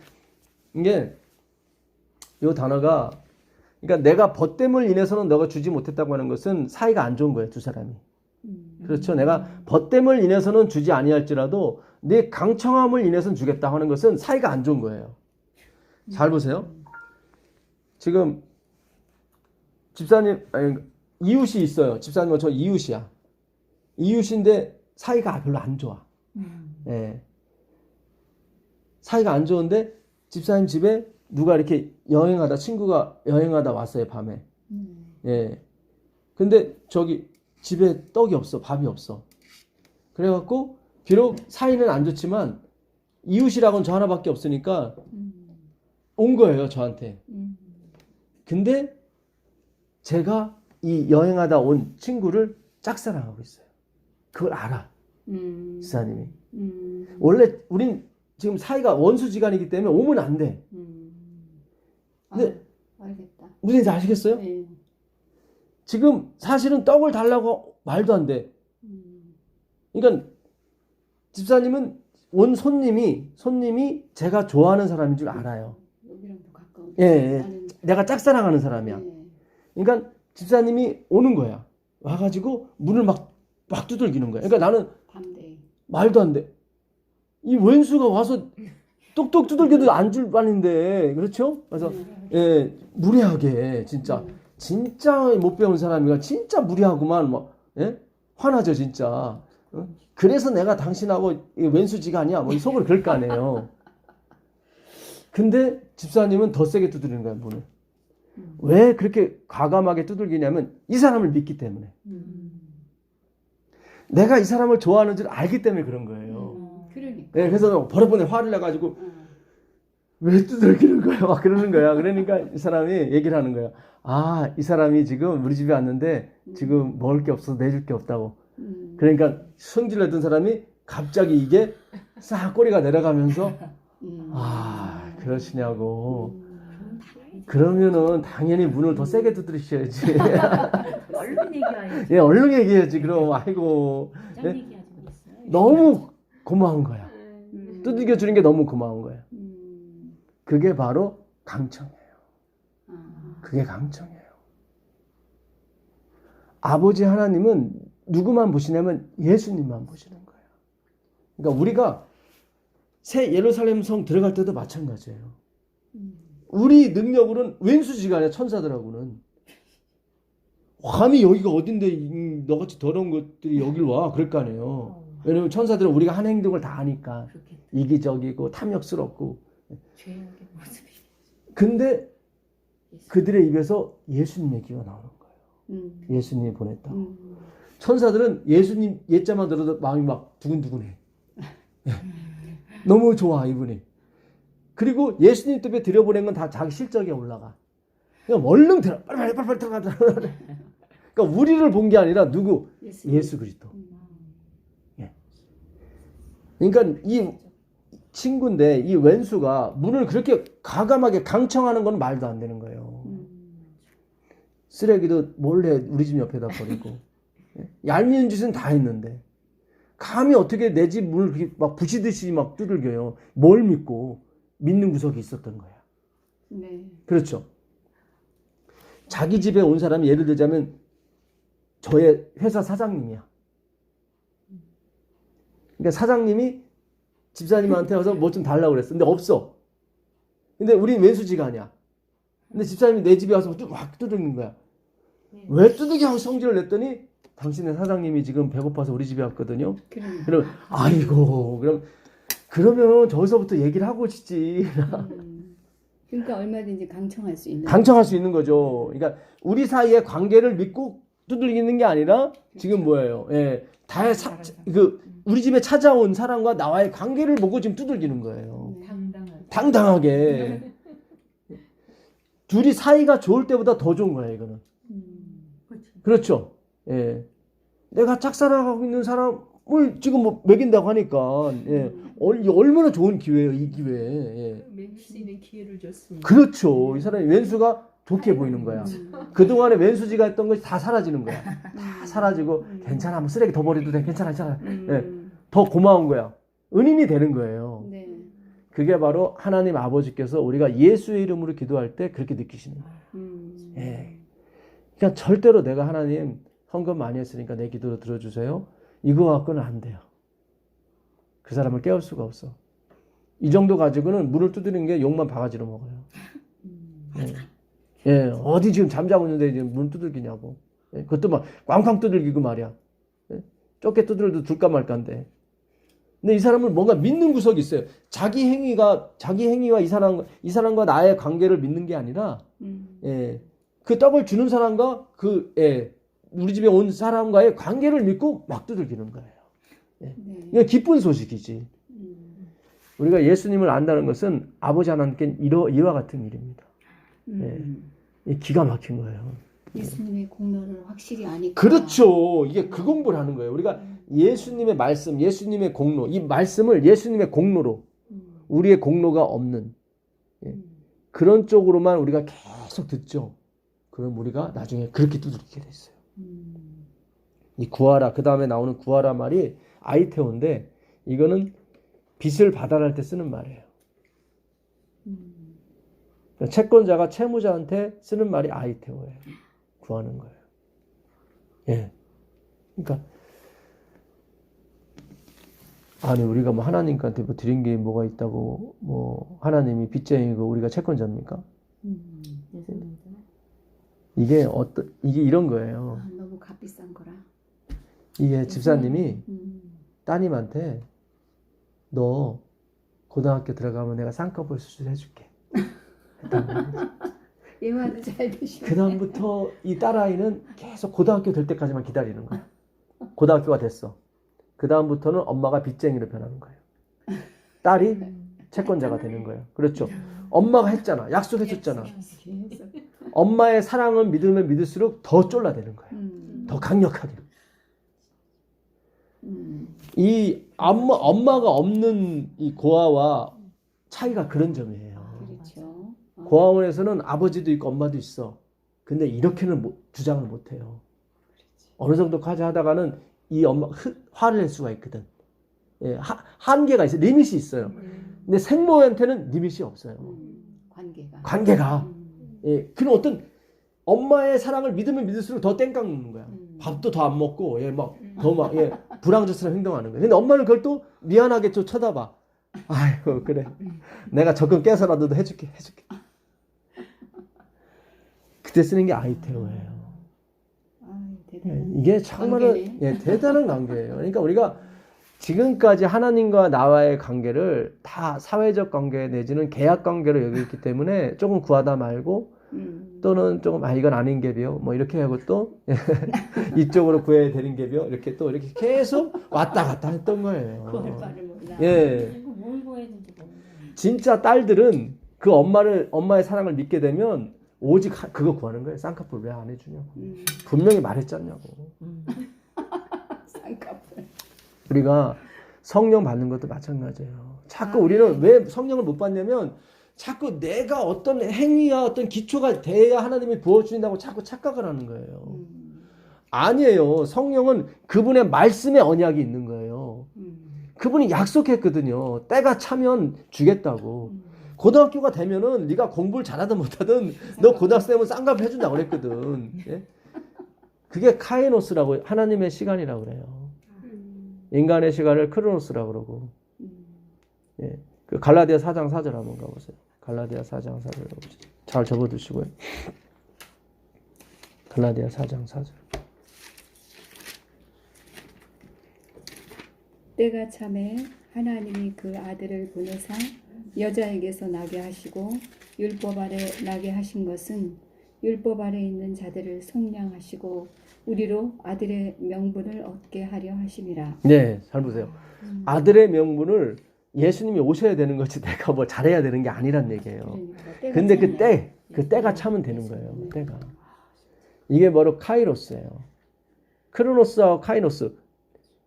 이게 요 단어가 그러니까 내가 벗됨을 인해서는 너가 주지 못했다고 하는 것은 사이가 안 좋은 거예요, 두 사람이. 그렇죠. 내가 벗됨을 인해서는 주지 아니할지라도 내 강청함을 인해서는 주겠다 하는 것은 사이가 안 좋은 거예요. 잘 보세요. 지금 집사님 아니, 이웃이 있어요. 집사님은 저 이웃이야. 이웃인데 사이가 별로 안 좋아. 예. 사이가 안 좋은데 집사님 집에 누가 이렇게 여행하다 친구가 여행하다 왔어요, 밤에. 예. 근데 저기 집에 떡이 없어, 밥이 없어. 그래갖고 비록 사이는 안 좋지만 이웃이라고는 저 하나밖에 없으니까 온 거예요, 저한테. 근데 제가 이 여행하다 온 친구를 짝사랑하고 있어요. 그걸 알아, 집사님이. 원래 우린 지금 사이가 원수지간이기 때문에 오면 안 돼. 근데 알겠다. 무슨 얘기인지 아시겠어요? 네. 지금 사실은 떡을 달라고 말도 안 돼. 그러니까 집사님은 온 손님이 제가 좋아하는 사람인 줄 알아요. 여기랑 더 가까운. 예, 예. 나는- 내가 짝사랑하는 사람이야. 네. 그러니까 집사님이 오는 거야. 와가지고 문을 막 두들기는 거야. 그러니까 나는 반대. 말도 안 돼. 이 왼수가 와서 똑똑 두들겨도 안 줄 판인데, 그렇죠? 그래서 예, 무례하게 진짜 못 배운 사람이가 진짜 무례하구만 막 예? 화나죠 진짜. 어? 그래서 내가 당신하고 왼수지가 아니야. 뭐 속으로 그럴 거 아니에요. 근데 집사님은 더 세게 두드리는 거야 문을. 왜 그렇게 과감하게 두들기냐면 이 사람을 믿기 때문에. 내가 이 사람을 좋아하는 줄 알기 때문에 그런 거예요. 그러니까. 예, 그래서 버릇번에 화를 내가지고 왜 두들기는 거야? 막 그러는 거야. 그러니까 이 사람이 얘기를 하는 거야. 아, 이 사람이 지금 우리 집에 왔는데 지금 먹을 게 없어서 내줄 게 없다고. 그러니까 성질 내던 사람이 갑자기 이게 싹 꼬리가 내려가면서 아, 그러시냐고. 그러면은 당연히 문을 더 세게 두드리셔야지. 얼른 얘기해야지. 예, 얼른 얘기해야지. 그럼 아이고. 짠 예? 얘기하지 그랬어요. 너무 고마운 거야. 두들겨 주는 게 너무 고마운 거야. 그게 바로 강청이에요. 그게 강청이에요. 아버지 하나님은 누구만 보시냐면 예수님만 보시는 거예요. 그러니까 우리가 새 예루살렘 성 들어갈 때도 마찬가지예요. 우리 능력으로는 왼수지간에 천사들하고는 감히 여기가 어딘데 너같이 더러운 것들이 여길 와 그럴 거 아니에요. 왜냐면 천사들은 우리가 한 행동을 다 하니까 그렇겠다. 이기적이고 탐욕스럽고. 죄악의 모습이. 근데 그들의 입에서 예수님 얘기가 나오는 거예요. 예수님이 보냈다. 천사들은 예수님 옛자만 들어도 마음이 막 두근두근해. 너무 좋아 이분이. 그리고 예수님 때문에 들여보낸 건 다 자기 실적에 올라가. 그냥 얼른 들어 빨리 들어가. 그러니까 우리를 본 게 아니라 누구? 예수 그리스도. 예. 그러니까 이 친구인데 이 왼수가 문을 그렇게 과감하게 강청하는 건 말도 안 되는 거예요. 쓰레기도 몰래 우리 집 옆에다 버리고 얄미운 짓은 다 했는데 감히 어떻게 내 집 문을 그렇게 막 부시듯이 막 두들겨요. 뭘 믿고 믿는 구석이 있었던 거야. 네. 그렇죠. 자기 집에 온 사람이 예를 들자면 저의 회사 사장님이야. 그러니까 사장님이 집사님한테 와서 뭐 좀 달라고 그랬어. 근데 없어. 근데 우린 왼수지가 아니야. 근데 집사님이 내 집에 와서 막 두드리는 거야. 왜 두들겨 하고 성질을 냈더니 당신의 사장님이 지금 배고파서 우리 집에 왔거든요. 그럼 아이고 그러면 저기서부터 얘기를 하고 싶지. 그러니까 얼마든지 강청할 수 있는. 강청할 수 있는 거죠. 그러니까 우리 사이의 관계를 믿고 두들기는 게 아니라 지금 뭐예요? 예, 우리 집에 찾아온 사람과 나와의 관계를 보고 지금 두들기는 거예요. 당당하게. 둘이 사이가 좋을 때보다 더 좋은 거야 이거는. 그렇죠. 예. 내가 짝사랑하고 있는 사람을 지금 뭐 먹인다고 하니까 예. 얼마나 좋은 기회예요 이 기회. 예. 먹일 수 있는 기회를 줬습니다. 그렇죠. 이 사람이 왼수가 좋게 보이는 거야. 그동안에 왼수지가 했던 것이 다 사라지는 거야. 다 사라지고 괜찮아 뭐 쓰레기 더 버려도 돼. 괜찮아. 예. 더 고마운 거야. 은인이 되는 거예요. 네. 그게 바로 하나님 아버지께서 우리가 예수의 이름으로 기도할 때 그렇게 느끼시는 거예요. 예. 그러니까 절대로 내가 하나님 헌금 많이 했으니까 내 기도를 들어주세요. 이거 갖고는 안 돼요. 그 사람을 깨울 수가 없어. 이 정도 가지고는 문을 두드리는 게 욕만 바가지로 먹어요. 예. 예. 어디 지금 잠자고 있는데 지금 문 두들기냐고. 예. 그것도 막 꽝꽝 두들기고 말이야. 예. 좁게 두드려도 둘까 말까인데. 근데 이 사람은 뭔가 믿는 구석이 있어요. 자기 행위와 이 사람과 나의 관계를 믿는 게 아니라, 예. 그 떡을 주는 사람과 우리 집에 온 사람과의 관계를 믿고 막 두들기는 거예요. 예. 이게 기쁜 소식이지. 우리가 예수님을 안다는 것은 아버지 하나님께 이와 같은 일입니다. 예. 기가 막힌 거예요. 예수님의 공로를 확실히 아니까. 그렇죠. 이게 그 공부를 하는 거예요. 우리가 예수님의 말씀, 예수님의 공로, 이 말씀을 예수님의 공로로, 우리의 공로가 없는 그런 쪽으로만 우리가 계속 듣죠. 그럼 우리가 나중에 그렇게 두드리게 돼 있어요. 이 구하라, 그 다음에 나오는 구하라 말이 아이테오인데, 이거는 빚을 받아낼 때 쓰는 말이에요. 채권자가 채무자한테 쓰는 말이 아이테오예요. 구하는 거예요. 예. 그러니까 아니 우리가 뭐 하나님한테 뭐 드린 게 뭐가 있다고 뭐 하나님이 빚쟁이고 우리가 채권자입니까? 이게 이런 거예요. 아, 너무 값비싼 거라. 이게 집사님이 따님한테 너 고등학교 들어가면 내가 쌍꺼풀 수술해줄게. 예화도 잘 드시네. 그 다음부터 이 딸아이는 계속 고등학교 될 때까지만 기다리는 거야. 고등학교가 됐어. 그 다음부터는 엄마가 빚쟁이로 변하는 거예요. 딸이 채권자가 되는 거예요. 그렇죠. 엄마가 했잖아. 약속해줬잖아. 엄마의 사랑을 믿으면 믿을수록 더 쫄라대는 거예요. 더 강력하게. 이 엄마가 없는 이 고아와 차이가 그런 점이에요. 그렇죠. 고아원에서는 아버지도 있고 엄마도 있어. 근데 이렇게는 주장을 못해요. 어느 정도까지 하다가는 이 엄마 화를 낼 수가 있거든. 예, 한계가 있어요. 리밋이 있어요. 근데 생모한테는 리밋이 없어요. 관계가. 예, 그런 어떤 엄마의 사랑을 믿으면 믿을수록 더 땡깡 먹는 거야. 밥도 더 안 먹고, 불황저처럼 행동하는 거야. 근데 엄마는 그걸 또 미안하게 좀 쳐다봐. 아이고, 그래. 내가 적금 깨서라도 해줄게. 그때 쓰는 게 아이테오예요. 이게 정말은 대단한 관계예요. 그러니까 우리가 지금까지 하나님과 나와의 관계를 다 사회적 관계 내지는 계약 관계로 여기기 때문에 조금 구하다 말고 또는 조금 이건 아닌 갭이요. 뭐 이렇게 하고 또 이쪽으로 구해야 되는 갭이요. 이렇게 또 이렇게 계속 왔다 갔다 했던 거예요. 예. 진짜 딸들은 그 엄마의 사랑을 믿게 되면 오직 그거 구하는 거예요. 쌍꺼풀 왜 안 해주냐고. 분명히 말했잖냐고. 쌍꺼풀. 우리가 성령 받는 것도 마찬가지예요. 자꾸 우리는 왜 성령을 못 받냐면 자꾸 내가 어떤 행위와 어떤 기초가 돼야 하나님이 부어주신다고 자꾸 착각을 하는 거예요. 아니에요. 성령은 그분의 말씀의 언약이 있는 거예요. 그분이 약속했거든요. 때가 차면 주겠다고. 고등학교가 되면은 네가 공부를 잘하든 못하든 너 고등학생은 쌍꺼풀 해준다고 그랬거든. 예? 그게 카이노스라고 하나님의 시간이라고 그래요. 인간의 시간을 크로노스라고 그러고. 예. 그 갈라디아 4장 4절 한번 가보세요. 갈라디아 4장 4절 가보세요. 잘 적어두시고요. 갈라디아 4장 4절. 때가 참에 하나님이 그 아들을 보내사 여자에게서 나게 하시고 율법 아래 나게 하신 것은 율법 아래 있는 자들을 속량하시고 우리로 아들의 명분을 얻게 하려 하심이라. 네, 잘 보세요. 아들의 명분을 예수님이 오셔야 되는 거지 내가 뭐 잘해야 되는 게 아니란 얘기예요. 근데 그 때가 차면 되는 거예요. 때가. 이게 바로 카이로스예요. 크로노스와 카이노스.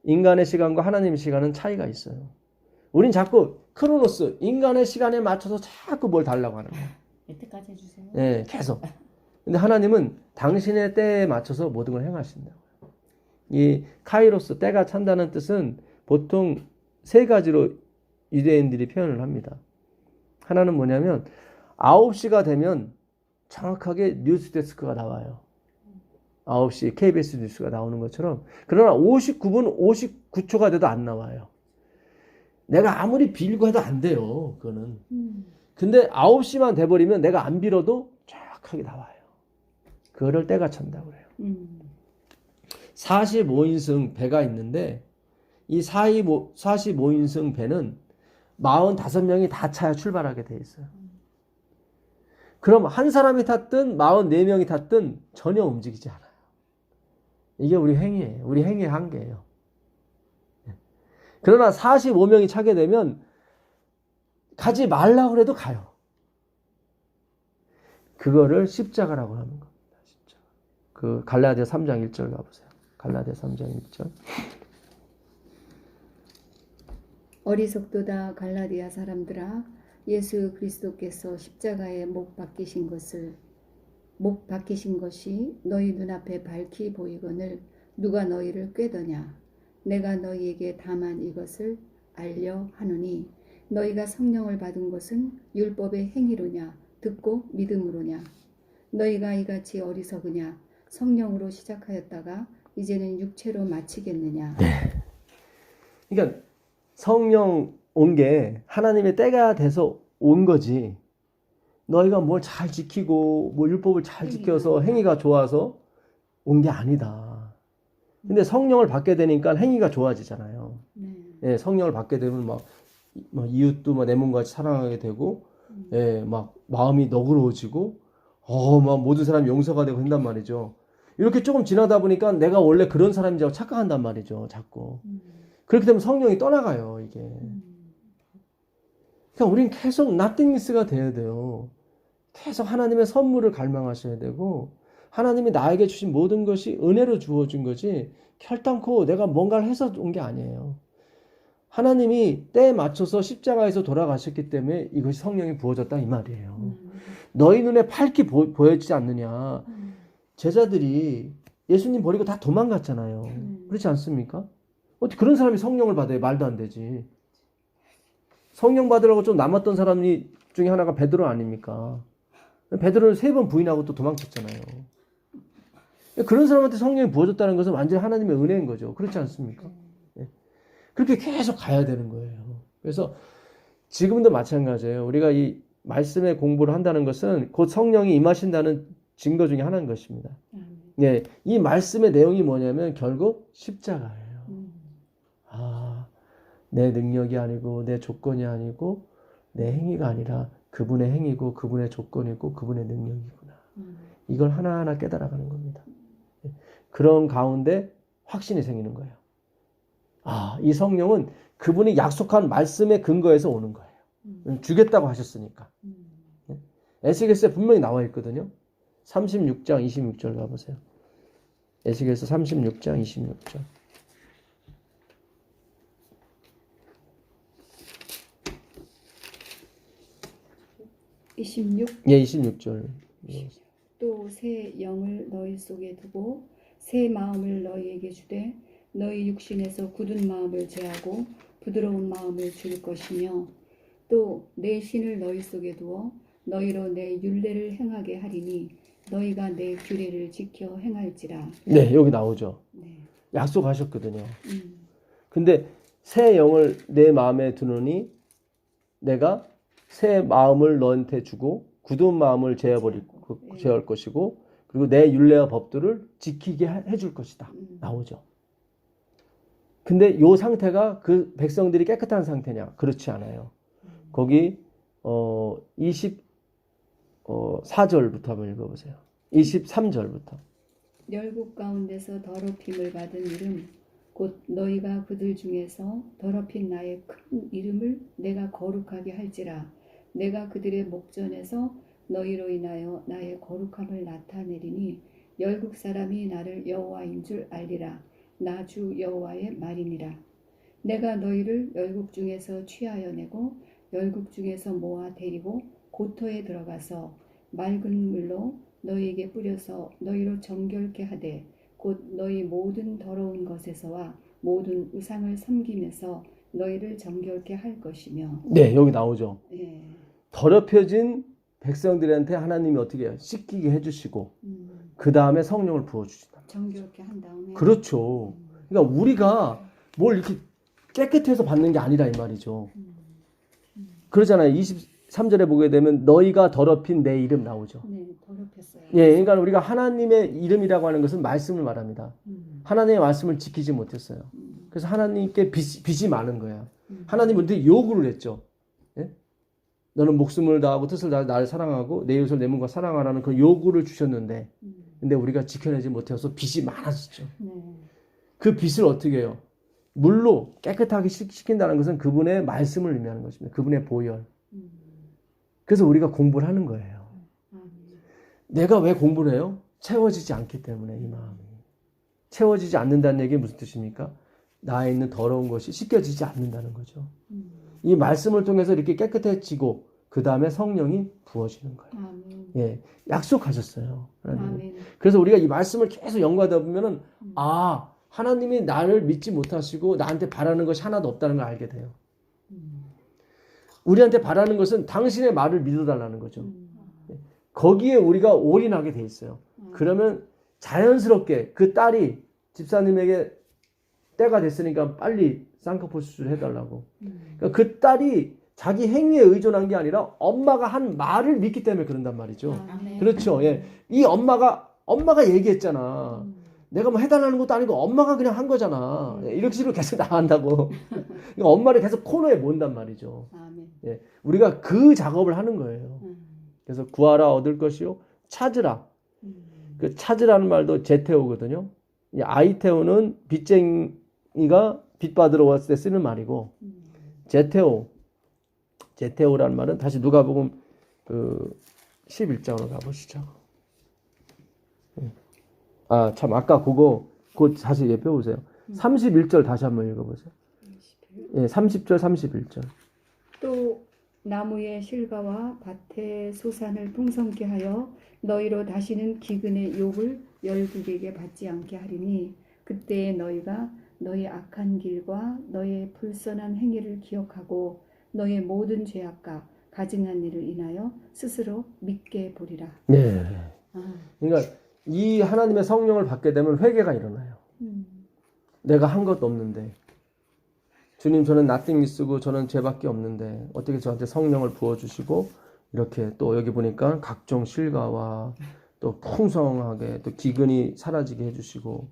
인간의 시간과 하나님의 시간은 차이가 있어요. 우린 자꾸 크로노스, 인간의 시간에 맞춰서 자꾸 뭘 달라고 하는 거예요. 여태까지 해주세요. 네, 계속. 근데 하나님은 당신의 때에 맞춰서 모든 걸 행하신다고요. 이 카이로스, 때가 찬다는 뜻은 보통 세 가지로 유대인들이 표현을 합니다. 하나는 뭐냐면 9시가 되면 정확하게 뉴스 데스크가 나와요. 9시 KBS 뉴스가 나오는 것처럼. 그러나 59분 59초가 돼도 안 나와요. 내가 아무리 빌고 해도 안 돼요. 그거는. 근데 9시만 돼버리면 내가 안 빌어도 정확하게 나와요. 그거를 때가 찬다고 그래요. 45인승 배가 있는데 이 45인승 배는 45명이 다 차야 출발하게 돼 있어요. 그럼 한 사람이 탔든 44명이 탔든 전혀 움직이지 않아요. 이게 우리 행위예요. 우리 행위의 한계예요. 그러나 45명이 차게 되면 가지 말라고 해도 가요. 그거를 십자가라고 하는 겁니다. 십자가. 그 갈라디아 3장 1절 가보세요. 갈라디아 3장 1절. 어리석도다 갈라디아 사람들아, 예수 그리스도께서 십자가에 못 박히신 것이 너희 눈앞에 밝히 보이거늘 누가 너희를 꾀더냐. 내가 너희에게 다만 이것을 알려 하노니 너희가 성령을 받은 것은 율법의 행위로냐 듣고 믿음으로냐. 너희가 이같이 어리석으냐. 성령으로 시작하였다가 이제는 육체로 마치겠느냐. 그러니까 성령 온 게 하나님의 때가 돼서 온 거지. 너희가 뭘 잘 지키고 뭐 율법을 잘 지켜서 행위가 좋아서 온 게 아니다. 근데 성령을 받게 되니까 행위가 좋아지잖아요. 예, 성령을 받게 되면 막 이웃도 막 내 몸과 같이 사랑하게 되고, 예, 막 마음이 너그러워지고, 막 모든 사람이 용서가 되고 한단 말이죠. 이렇게 조금 지나다 보니까 내가 원래 그런 사람인 줄 착각한단 말이죠, 자꾸. 그렇게 되면 성령이 떠나가요, 이게. 그러니까 우린 계속 nothingness가 돼야 돼요. 계속 하나님의 선물을 갈망하셔야 되고, 하나님이 나에게 주신 모든 것이 은혜로 주어진 거지, 결단코 내가 뭔가를 해서 온 게 아니에요. 하나님이 때에 맞춰서 십자가에서 돌아가셨기 때문에 이것이 성령이 부어졌다 이 말이에요. 너희 눈에 밝게 보여지지 않느냐. 제자들이 예수님 버리고 다 도망갔잖아요. 그렇지 않습니까? 어떻게 그런 사람이 성령을 받아요? 말도 안 되지. 성령 받으라고 좀 남았던 사람 중에 하나가 베드로 아닙니까? 베드로를 3번 부인하고 또 도망쳤잖아요. 그런 사람한테 성령이 부어졌다는 것은 완전히 하나님의 은혜인 거죠. 그렇지 않습니까? 그렇게 계속 가야 되는 거예요. 그래서 지금도 마찬가지예요. 우리가 이 말씀의 공부를 한다는 것은 곧 성령이 임하신다는 증거 중에 하나인 것입니다. 예, 이 말씀의 내용이 뭐냐면 결국 십자가예요. 내 능력이 아니고 내 조건이 아니고 내 행위가 아니라 그분의 행위고 그분의 조건이고 그분의 능력이구나. 이걸 하나하나 깨달아가는 겁니다. 그런 가운데 확신이 생기는 거예요. 이 성령은 그분이 약속한 말씀의 근거에서 오는 거예요. 주겠다고 하셨으니까. 에스겔서에 분명히 나와 있거든요. 36장 26절 가보세요. 에스겔서 36장 26절. 26. 예, 26절. 또 새 영을 너희 속에 두고 새 마음을 너희에게 주되 너희 육신에서 굳은 마음을 제하고 부드러운 마음을 줄 것이며 또 내 신을 너희 속에 두어 너희로 내 율례를 행하게 하리니 너희가 내 규례를 지켜 행할지라. 네, 여기 나오죠. 네. 약속하셨거든요. 근데 새 영을 내 마음에 두느니 내가 새 마음을 너한테 주고 굳은 마음을 제할 것이고 그리고 내 율례와 법들을 지키게 해줄 것이다. 나오죠. 근데 요 상태가 그 백성들이 깨끗한 상태냐? 그렇지 않아요. 거기 24절부터 한번 읽어보세요. 23절부터. 열국 가운데서 더럽힘을 받은 이름 곧 너희가 그들 중에서 더럽힌 나의 큰 이름을 내가 거룩하게 할지라. 내가 그들의 목전에서 너희로 인하여 나의 거룩함을 나타내리니 열국 사람이 나를 여호와인 줄 알리라. 나 주 여호와의 말이니라. 내가 너희를 열국 중에서 취하여 내고 열국 중에서 모아 데리고 고토에 들어가서 맑은 물로 너희에게 뿌려서 너희로 정결케 하되 곧 너희 모든 더러운 것에서와 모든 우상을 섬김에서 너희를 정결케 할 것이며. 네, 여기 나오죠. 예. 더럽혀진 백성들한테 하나님이 어떻게 해요? 씻기게 해주시고 그 다음에 성령을 부어주신다. 정결케 한 다음에. 그렇죠. 그러니까 우리가 뭘 이렇게 깨끗해서 받는 게 아니라 이 말이죠. 그러잖아요. 23절에 보게 되면 너희가 더럽힌 내 이름 나오죠. 네, 더럽혔어요. 예, 그러니까 우리가 하나님의 이름이라고 하는 것은 말씀을 말합니다. 하나님의 말씀을 지키지 못했어요. 그래서 하나님께 빚이 많은 거야. 하나님은 우리한테 요구를 했죠. 예? 너는 목숨을 다하고 뜻을 다해 나를 사랑하고 내 이웃을 내 몸과 사랑하라는 그 요구를 주셨는데 근데 우리가 지켜내지 못해서 빚이 많아졌죠. 네. 그 빚을 어떻게 해요? 물로 깨끗하게 시킨다는 것은 그분의 말씀을 의미하는 것입니다. 그분의 보혈. 그래서 우리가 공부를 하는 거예요. 내가 왜 공부를 해요? 채워지지 않기 때문에 이 마음이. 채워지지 않는다는 얘기는 무슨 뜻입니까? 나에 있는 더러운 것이 씻겨지지 않는다는 거죠. 이 말씀을 통해서 이렇게 깨끗해지고 그 다음에 성령이 부어지는 거예요. 아멘. 예, 약속하셨어요. 하나님이. 아멘. 그래서 우리가 이 말씀을 계속 연구하다 보면은 아 하나님이 나를 믿지 못하시고 나한테 바라는 것이 하나도 없다는 걸 알게 돼요. 우리한테 바라는 것은 당신의 말을 믿어달라는 거죠. 거기에 우리가 올인하게 돼 있어요. 그러면 자연스럽게 그 딸이 집사님에게 때가 됐으니까 빨리 쌍꺼풀 수술을 해달라고. 그러니까 그 딸이 자기 행위에 의존한 게 아니라 엄마가 한 말을 믿기 때문에 그런단 말이죠. 아멘. 그렇죠. 예. 이 엄마가 얘기했잖아. 내가 뭐 해달라는 것도 아니고 엄마가 그냥 한 거잖아. 예, 이렇게 식으로 계속 나간다고. 그러니까 엄마를 계속 코너에 몬단 말이죠. 아멘. 예. 우리가 그 작업을 하는 거예요. 그래서 구하라 얻을 것이요 찾으라. 그 찾으라는 말도 제테오거든요. 이 아이테오는 빚쟁이가 빚 받으러 왔을 때 쓰는 말이고 제테오라는 말은 다시 누가복음 그 11장으로 가보시죠. 아, 참 아까 그거 다시 배우세요. 31절 다시 한번 읽어보세요. 예, 30절 31절. 또 나무의 실과와 밭의 소산을 풍성케 하여 너희로 다시는 기근의 욕을 열국에게 받지 않게 하리니 그때 너희가 너희 악한 길과 너의 불선한 행위를 기억하고 너의 모든 죄악과 가증한 일을 인하여 스스로 믿게 보리라. 네. 아, 그러니까 이 하나님의 성령을 받게 되면 회개가 일어나요. 내가 한 것도 없는데 주님 저는 nothing이쓰고 저는 죄밖에 없는데 어떻게 저한테 성령을 부어주시고 이렇게 또 여기 보니까 각종 실과와 또 풍성하게 또 기근이 사라지게 해주시고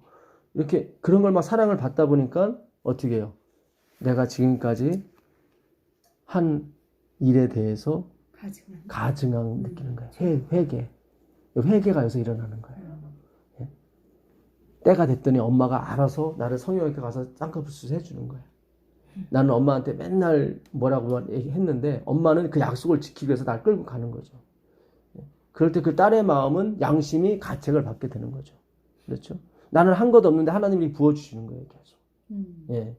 이렇게 그런 걸 막 사랑을 받다 보니까 어떻게 해요? 내가 지금까지 한 일에 대해서 가증한 느끼는 거예요. 회개. 회개가 여기서 일어나는 거예요. 예? 때가 됐더니 엄마가 알아서 나를 성령학교 가서 쌍꺼풀 수술 해주는 거예요. 나는 엄마한테 맨날 뭐라고 했는데 엄마는 그 약속을 지키기 위해서 날 끌고 가는 거죠. 예? 그럴 때 그 딸의 마음은 양심이 가책을 받게 되는 거죠. 그렇죠? 나는 한 것도 없는데 하나님이 부어주시는 거예요. 계속. 예.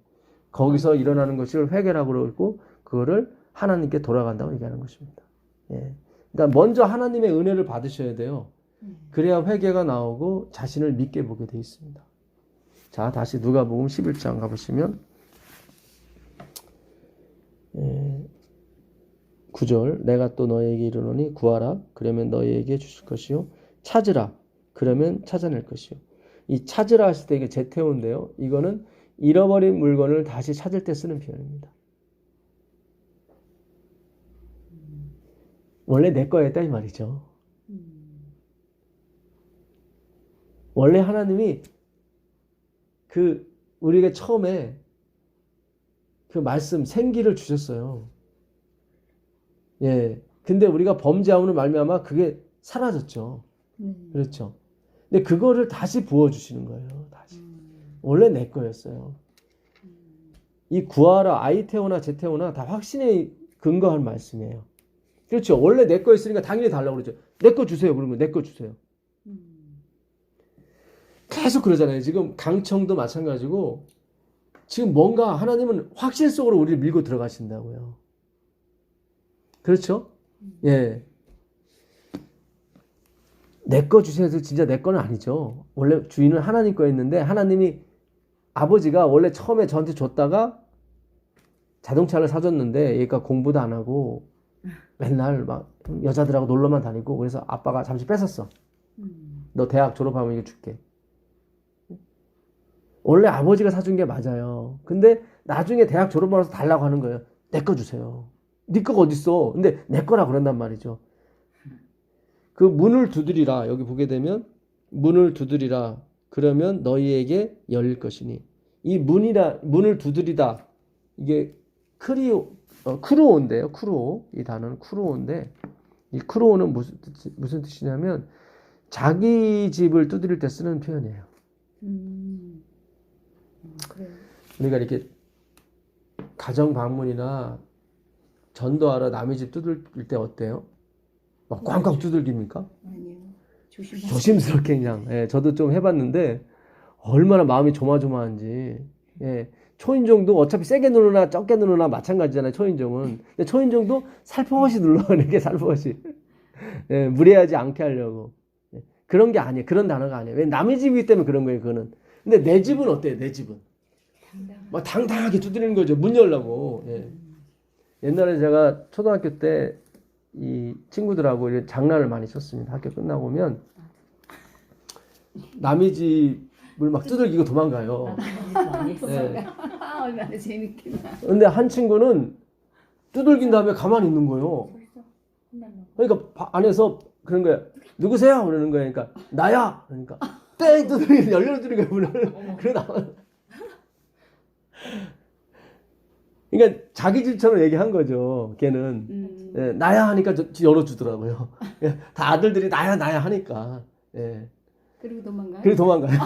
거기서 일어나는 것을 회개라고 그러고 그거를 하나님께 돌아간다고 얘기하는 것입니다. 예. 그러니까 먼저 하나님의 은혜를 받으셔야 돼요. 그래야 회개가 나오고 자신을 믿게 보게 돼 있습니다. 자, 다시 누가복음 11장 가보시면 9절 내가 또 너희에게 이르노니 구하라 그러면 너희에게 주실 것이요 찾으라 그러면 찾아낼 것이요. 이 찾으라 하실 때 이게 제테오인데요. 이거는 잃어버린 물건을 다시 찾을 때 쓰는 표현입니다. 원래 내 거였다 이 말이죠. 원래 하나님이 우리에게 처음에 그 말씀 생기를 주셨어요. 예. 근데 우리가 범죄함으로 말미암아 그게 사라졌죠. 그렇죠. 근데 그거를 다시 부어주시는 거예요. 다시. 원래 내 거였어요. 이 구하라 아이테오나 제테오나 다 확신에 근거한 말씀이에요. 그렇죠. 원래 내 거였으니까 당연히 달라고 그러죠. 내 거 주세요. 그러면 내 거 주세요. 계속 그러잖아요. 지금 강청도 마찬가지고 지금 뭔가 하나님은 확신 속으로 우리를 밀고 들어가신다고요. 그렇죠? 예. 내 거 주세요 해서 진짜 내 거는 아니죠. 원래 주인은 하나님 거였는데 하나님이 아버지가 원래 처음에 저한테 줬다가 자동차를 사줬는데 얘가 공부도 안 하고 맨날 막 여자들하고 놀러만 다니고 그래서 아빠가 잠시 뺏었어. 너 대학 졸업하면 이거 줄게. 원래 아버지가 사준 게 맞아요. 근데 나중에 대학 졸업하면서 달라고 하는 거예요. 내 거 주세요. 네 거가 어딨어. 근데 내 거라 그런단 말이죠. 그 문을 두드리라. 여기 보게 되면 문을 두드리라. 그러면 너희에게 열릴 것이니. 이 문을 두드리다. 이게 크루오인데요. 크루오. 이 단어는 크루오인데 이 크루오는 무슨 뜻이냐면 자기 집을 두드릴 때 쓰는 표현이에요. 그래요. 우리가 이렇게 가정 방문이나 전도하러 남의 집 두들 때 어때요? 막 꽝꽝 두들깁니까? 아니요. 조심하세요. 조심스럽게 그냥. 예, 저도 좀 해봤는데 얼마나 마음이 조마조마한지. 예, 초인종도 어차피 세게 누르나 적게 누르나 마찬가지잖아요. 초인종은. 근데 초인종도 살포시 눌러 이렇게 살포시. 예, 무례하지 않게 하려고. 예, 그런 게 아니에요. 그런 단어가 아니에요. 왜 남의 집이기 때문에 그런 거예요. 그거는. 근데 내 집은 어때요? 내 집은 막 당당하게 두드리는 거죠. 문 열라고. 예. 옛날에 제가 초등학교 때 이 친구들하고 이렇게 장난을 많이 쳤습니다. 학교 끝나고 오면 남의 집을 막 두들기고 도망가요. 많이 했어. 예. 얼마나 재밌겠나. 근데 한 친구는 두들긴 다음에 가만히 있는 거예요. 그러니까 안에서 그런 거야. 누구세요? 그러는 거야. 그러니까 나야. 그러니까 땡 두들기 열려 두드리는 거야. 문을. 그러다 그러니까 자기 집처럼 얘기한 거죠. 걔는 예, 나야 하니까 열어주더라고요. 예, 다 아들들이 나야 하니까. 예. 그리고 도망가요? 그리고 도망가요.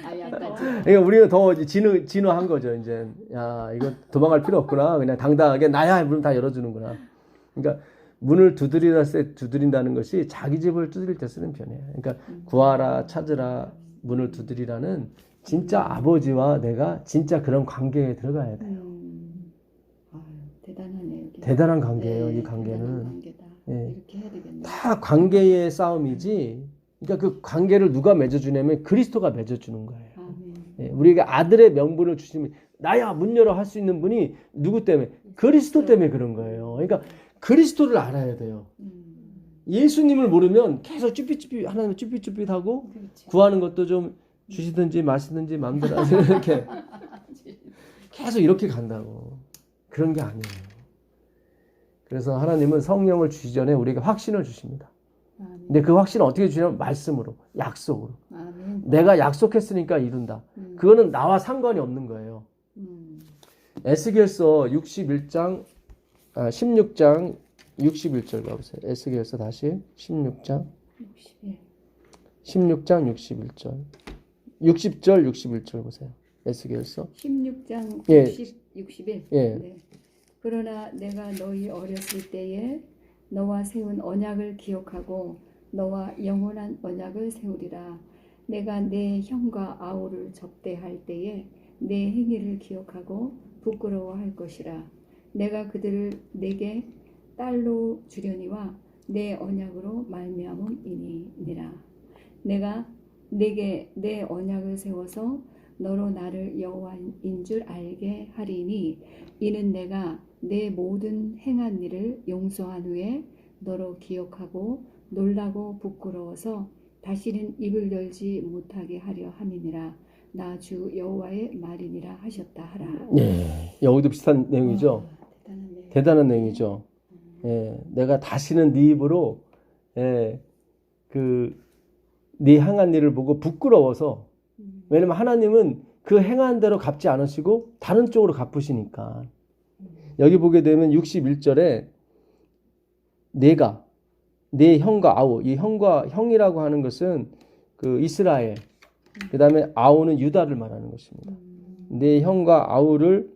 아야까지. 그러니까 우리는 더 진화한 거죠. 이제 야 이거 도망갈 필요 없구나. 그냥 당당하게 나야 문 다 열어주는구나. 그러니까 문을 두드린다는 것이 자기 집을 두드릴 때 쓰는 표현이에요. 그러니까 구하라 찾으라 문을 두드리라는 진짜 아버지와 내가 진짜 그런 관계에 들어가야 돼요. 아유, 대단하네요. 이게. 대단한 관계예요. 네, 이 관계는. 대단한 관계다. 예. 이렇게 해야 되겠네. 다 관계의 싸움이지. 그러니까 그 관계를 누가 맺어주냐면 그리스도가 맺어주는 거예요. 아멘. 예, 우리가 아들의 명분을 주시면 나야 문 열어 할 수 있는 분이 누구 때문에? 그리스도 때문에 그런 거예요. 그러니까 그리스도를 알아야 돼요. 예수님을 모르면 계속 하나님 쭈삣쭈삣하고 그렇지. 구하는 것도 좀 주시든지 마시든지 마음대로 하세요. 이렇게 계속 이렇게 간다고. 그런 게 아니에요. 그래서 하나님은 성령을 주시 전에 우리에게 확신을 주십니다. 아멘. 근데 그 확신은 어떻게 주냐면 말씀으로, 약속으로. 아멘. 내가 약속했으니까 이룬다. 그거는 나와 상관이 없는 거예요. 에스겔서 16장 61절 가보세요. 에스겔서 다시 16장 61절 60절 61절 보세요. 에스겔서 16장 예. 61. 예. 네. 그러나 내가 너희 어렸을 때에 너와 세운 언약을 기억하고 너와 영원한 언약을 세우리라. 내가 내 형과 아우를 접대할 때에 내 행위를 기억하고 부끄러워할 것이라. 내가 그들을 내게 딸로 주려니와 내 언약으로 말미암음이니라. 내가 내게 내 언약을 세워서 너로 나를 여호와인 줄 알게 하리니 이는 내가 내 모든 행한 일을 용서한 후에 너로 기억하고 놀라고 부끄러워서 다시는 입을 열지 못하게 하려 함이니라. 나 주 여호와의 말이니라 하셨다 하라. 예. 여기도 비슷한 내용이죠. 대단한 내용이죠. 예. 내가 다시는 네 입으로 네 행한 일을 보고 부끄러워서 왜냐면 하나님은 그 행한 대로 갚지 않으시고 다른 쪽으로 갚으시니까 여기 보게 되면 61절에 내가 내 형과 아우 이 형이라고 하는 것은 그 이스라엘 그 다음에 아우는 유다를 말하는 것입니다. 내 형과 아우를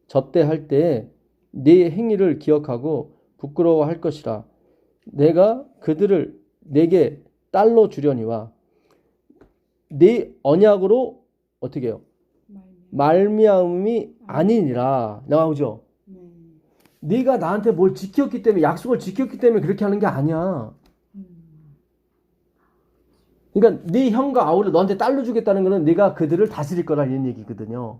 접대할 때에 네 행위를 기억하고 부끄러워할 것이라. 내가 그들을 내게 딸로 주려니와 네 언약으로 어떻게 해요? 말미암음이 아니니라. 나오죠? 네가 나한테 뭘 지켰기 때문에 약속을 지켰기 때문에 그렇게 하는 게 아니야. 그러니까 네 형과 아우를 너한테 딸로 주겠다는 거는 네가 그들을 다스릴 거라 이런 얘기거든요.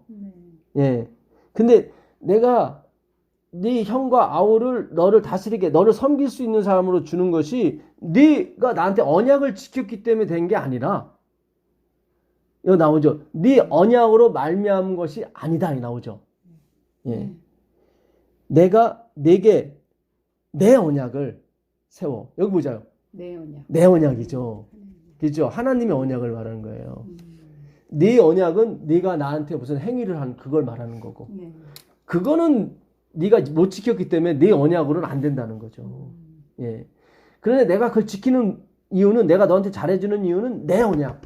예. 근데 내가 네 형과 아우를 너를 다스리게 너를 섬길 수 있는 사람으로 주는 것이 네가 나한테 언약을 지켰기 때문에 된 게 아니라 이거 나오죠. 네 언약으로 말미암은 것이 아니다 이 나오죠. 예. 내가 내게 내 언약을 세워. 여기 보자요. 내 언약. 내 언약이죠. 그죠? 하나님의 언약을 말하는 거예요. 네 언약은 네가 나한테 무슨 행위를 한 그걸 말하는 거고. 네. 그거는 네가 못 지켰기 때문에 네 언약으로는 안 된다는 거죠. 예. 그런데 내가 그걸 지키는 이유는 내가 너한테 잘해주는 이유는 내 언약.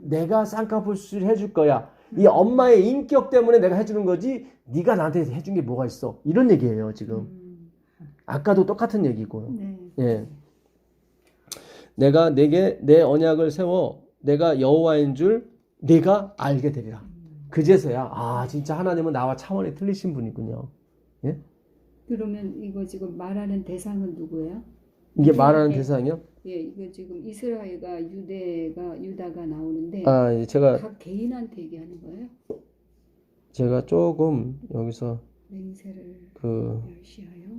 내가 쌍꺼풀수술 해줄 거야. 이 엄마의 인격 때문에 내가 해주는 거지 네가 나한테 해준 게 뭐가 있어. 이런 얘기예요 지금. 아까도 똑같은 얘기고요. 네. 예. 내가 내게 내 언약을 세워 내가 여호와인 줄 네가 알게 되리라. 그제서야 아 진짜 하나님은 나와 차원이 틀리신 분이군요. 예? 그러면 이거 지금 말하는 대상은 누구예요? 이게 말하는 대상이요? 예, 이거 지금 이스라엘과 유다가 나오는데 아 제가 각 개인한테 얘기하는 거예요? 조금 여기서 맹세를 그 멸시하여.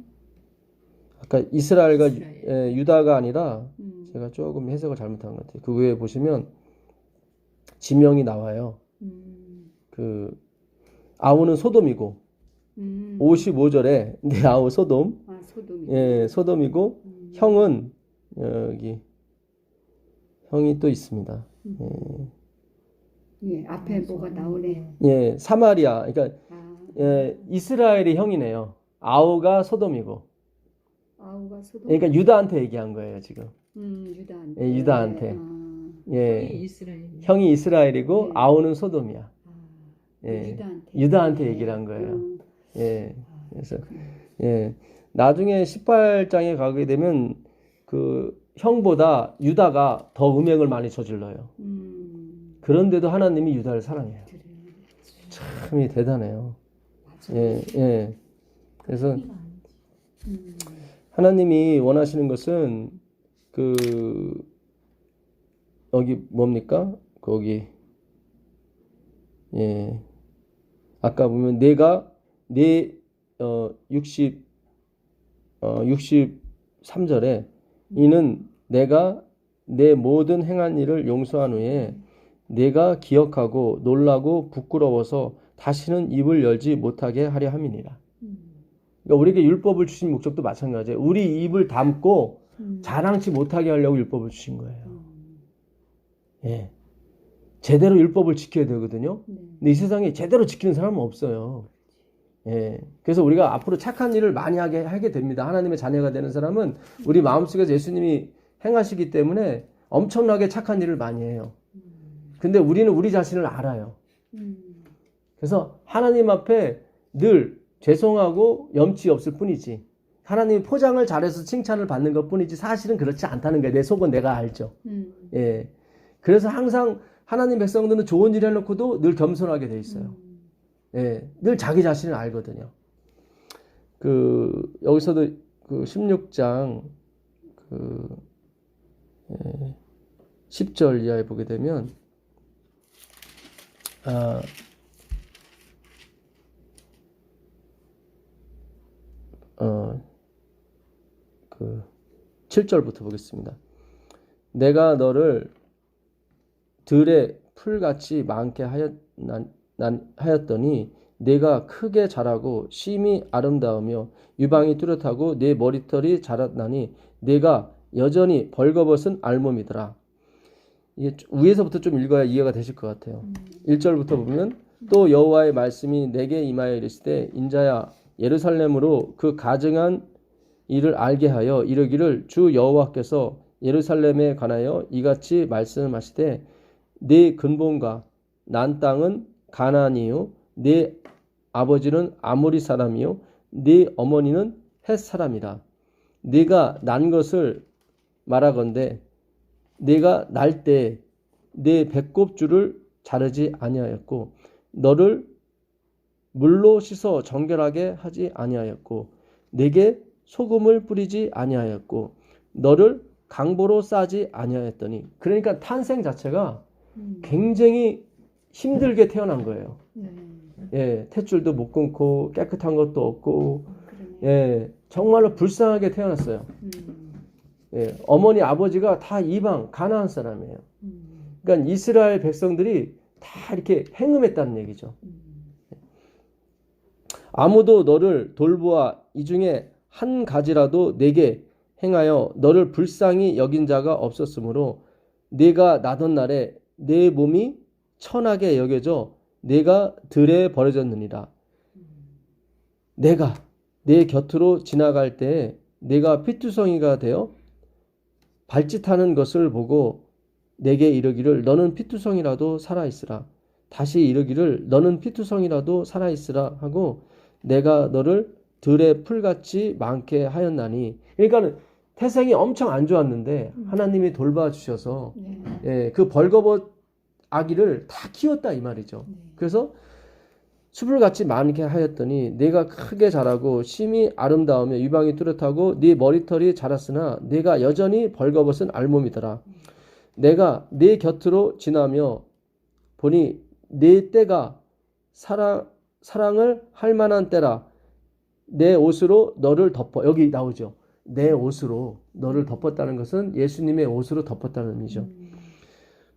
아까 이스라엘과 이스라엘. 예, 유다가 아니라 음. 제가 조금 해석을 잘못한 것 같아요. 그 위에 보시면 지명이 나와요. 그 아우는 소돔이고 55절에 내 아우 소돔, 아, 소돔이. 예, 소돔이고 형은 여기 형이 또 있습니다. 예, 앞에 뭐가 나오네. 예, 사마리아, 그러니까 아, 예, 이스라엘이 형이네요. 아우가 소돔이고, 아우가 소돔. 그러니까 유다한테 얘기한 거예요 지금. 유다한테. 예, 유다한테. 아, 예, 이스라엘. 형이 이스라엘이고 네. 아우는 소돔이야. 아, 예, 유다한테. 유다한테 얘기를 한 거예요. 음. 예, 그래서 예, 나중에 18장에 가게 되면 그 형보다 유다가 더 음행을 많이 저질러요. 그런데도 하나님이 유다를 사랑해요. 그래. 참이 대단해요. 예, 예. 그래서 하나님이 원하시는 것은 그 여기 뭡니까? 거기 예. 아까 보면 내가 내 63절에 이는 내가 내 모든 행한 일을 용서한 후에 내가 기억하고 놀라고 부끄러워서 다시는 입을 열지 못하게 하려 함이니라. 그러니까 우리에게 율법을 주신 목적도 마찬가지예요. 우리 입을 닫고 자랑치 못하게 하려고 율법을 주신 거예요. 예. 제대로 율법을 지켜야 되거든요. 근데 이 세상에 제대로 지키는 사람은 없어요. 예. 그래서 우리가 앞으로 착한 일을 많이 하게 됩니다. 하나님의 자녀가 되는 사람은 우리 마음속에서 예수님이 행하시기 때문에 엄청나게 착한 일을 많이 해요. 근데 우리는 우리 자신을 알아요. 그래서 하나님 앞에 늘 죄송하고 염치 없을 뿐이지. 하나님이 포장을 잘해서 칭찬을 받는 것 뿐이지 사실은 그렇지 않다는 거예요. 내 속은 내가 알죠. 예. 그래서 항상 하나님 백성들은 좋은 일 해놓고도 늘 겸손하게 돼 있어요. 예. 늘 자기 자신을 알거든요. 여기서도 그 16장 10절 이하에 보게 되면 그 7절부터 보겠습니다. 내가 너를 들의 풀같이 많게 하였더니 내가 크게 자라고 심히 아름다우며 유방이 뚜렷하고 내 머리털이 자랐나니 내가 여전히 벌거벗은 알몸이더라. 이게 위에서부터 좀 읽어야 이해가 되실 것 같아요. 1절부터 보면 또 여호와의 말씀이 내게 임하여 이르시되 인자야 예루살렘으로 그 가증한 일을 알게 하여 이르기를 주 여호와께서 예루살렘에 관하여 이같이 말씀하시되 네 근본과 난 땅은 가나안이요 네 아버지는 아모리 사람이요 네 어머니는 헷 사람이라. 네가 난 것을 말하건대 네가 날 때 네 배꼽줄을 자르지 아니하였고 너를 물로 씻어 정결하게 하지 아니하였고 내게 소금을 뿌리지 아니하였고 너를 강보로 싸지 아니하였더니. 그러니까 탄생 자체가 굉장히 힘들게 태어난 거예요. 예, 탯줄도 못 끊고 깨끗한 것도 없고 예, 정말로 불쌍하게 태어났어요. 음. 예, 어머니 아버지가 다 이방 가나안 사람이에요. 그러니까 이스라엘 백성들이 다 이렇게 행음했다는 얘기죠. 아무도 너를 돌보아 이 중에 한 가지라도 내게 행하여 너를 불쌍히 여긴 자가 없었으므로 내가 나던 날에 내 몸이 천하게 여겨져 내가 들에 버려졌느니라. 내가 내 곁으로 지나갈 때에 내가 피투성이가 되어 발짓하는 것을 보고 내게 이르기를 너는 피투성이라도 살아있으라. 다시 이르기를 너는 피투성이라도 살아있으라 하고 내가 너를 들의 풀같이 많게 하였나니. 그러니까는 태생이 엄청 안 좋았는데 하나님이 돌봐주셔서 네. 예, 그 벌거벗 아기를 다 키웠다 이 말이죠. 네. 그래서 수풀같이 많게 하였더니 네가 크게 자라고 심히 아름다우며 유방이 뚜렷하고 네 머리털이 자랐으나 네가 여전히 벌거벗은 알몸이더라. 내가 네 곁으로 지나며 보니 네 때가 사랑을 할 만한 때라. 내 옷으로 너를 덮어. 여기 나오죠. 내 옷으로 너를 덮었다는 것은 예수님의 옷으로 덮었다는 의미죠.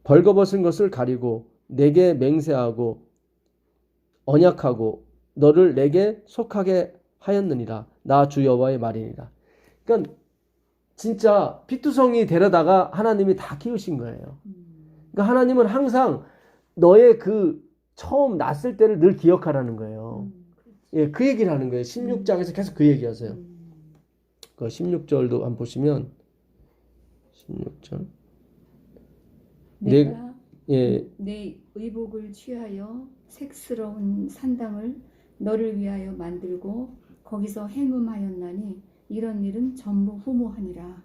벌거벗은 것을 가리고 내게 맹세하고 언약하고 너를 내게 속하게 하였느니라. 나 주 여호와의 말이니라. 그러니까 진짜 피투성이 데려다가 하나님이 다 키우신 거예요. 그러니까 하나님은 항상 너의 그 처음 났을 때를 늘 기억하라는 거예요. 예, 그 얘기를 하는 거예요. 16장에서 계속 그 얘기하세요. 그 16절도 한번 보시면 16절. 내가 예, 내 의복을 취하여 색스러운 산당을 너를 위하여 만들고 거기서 행음하였나니 이런 일은 전부 후모하니라.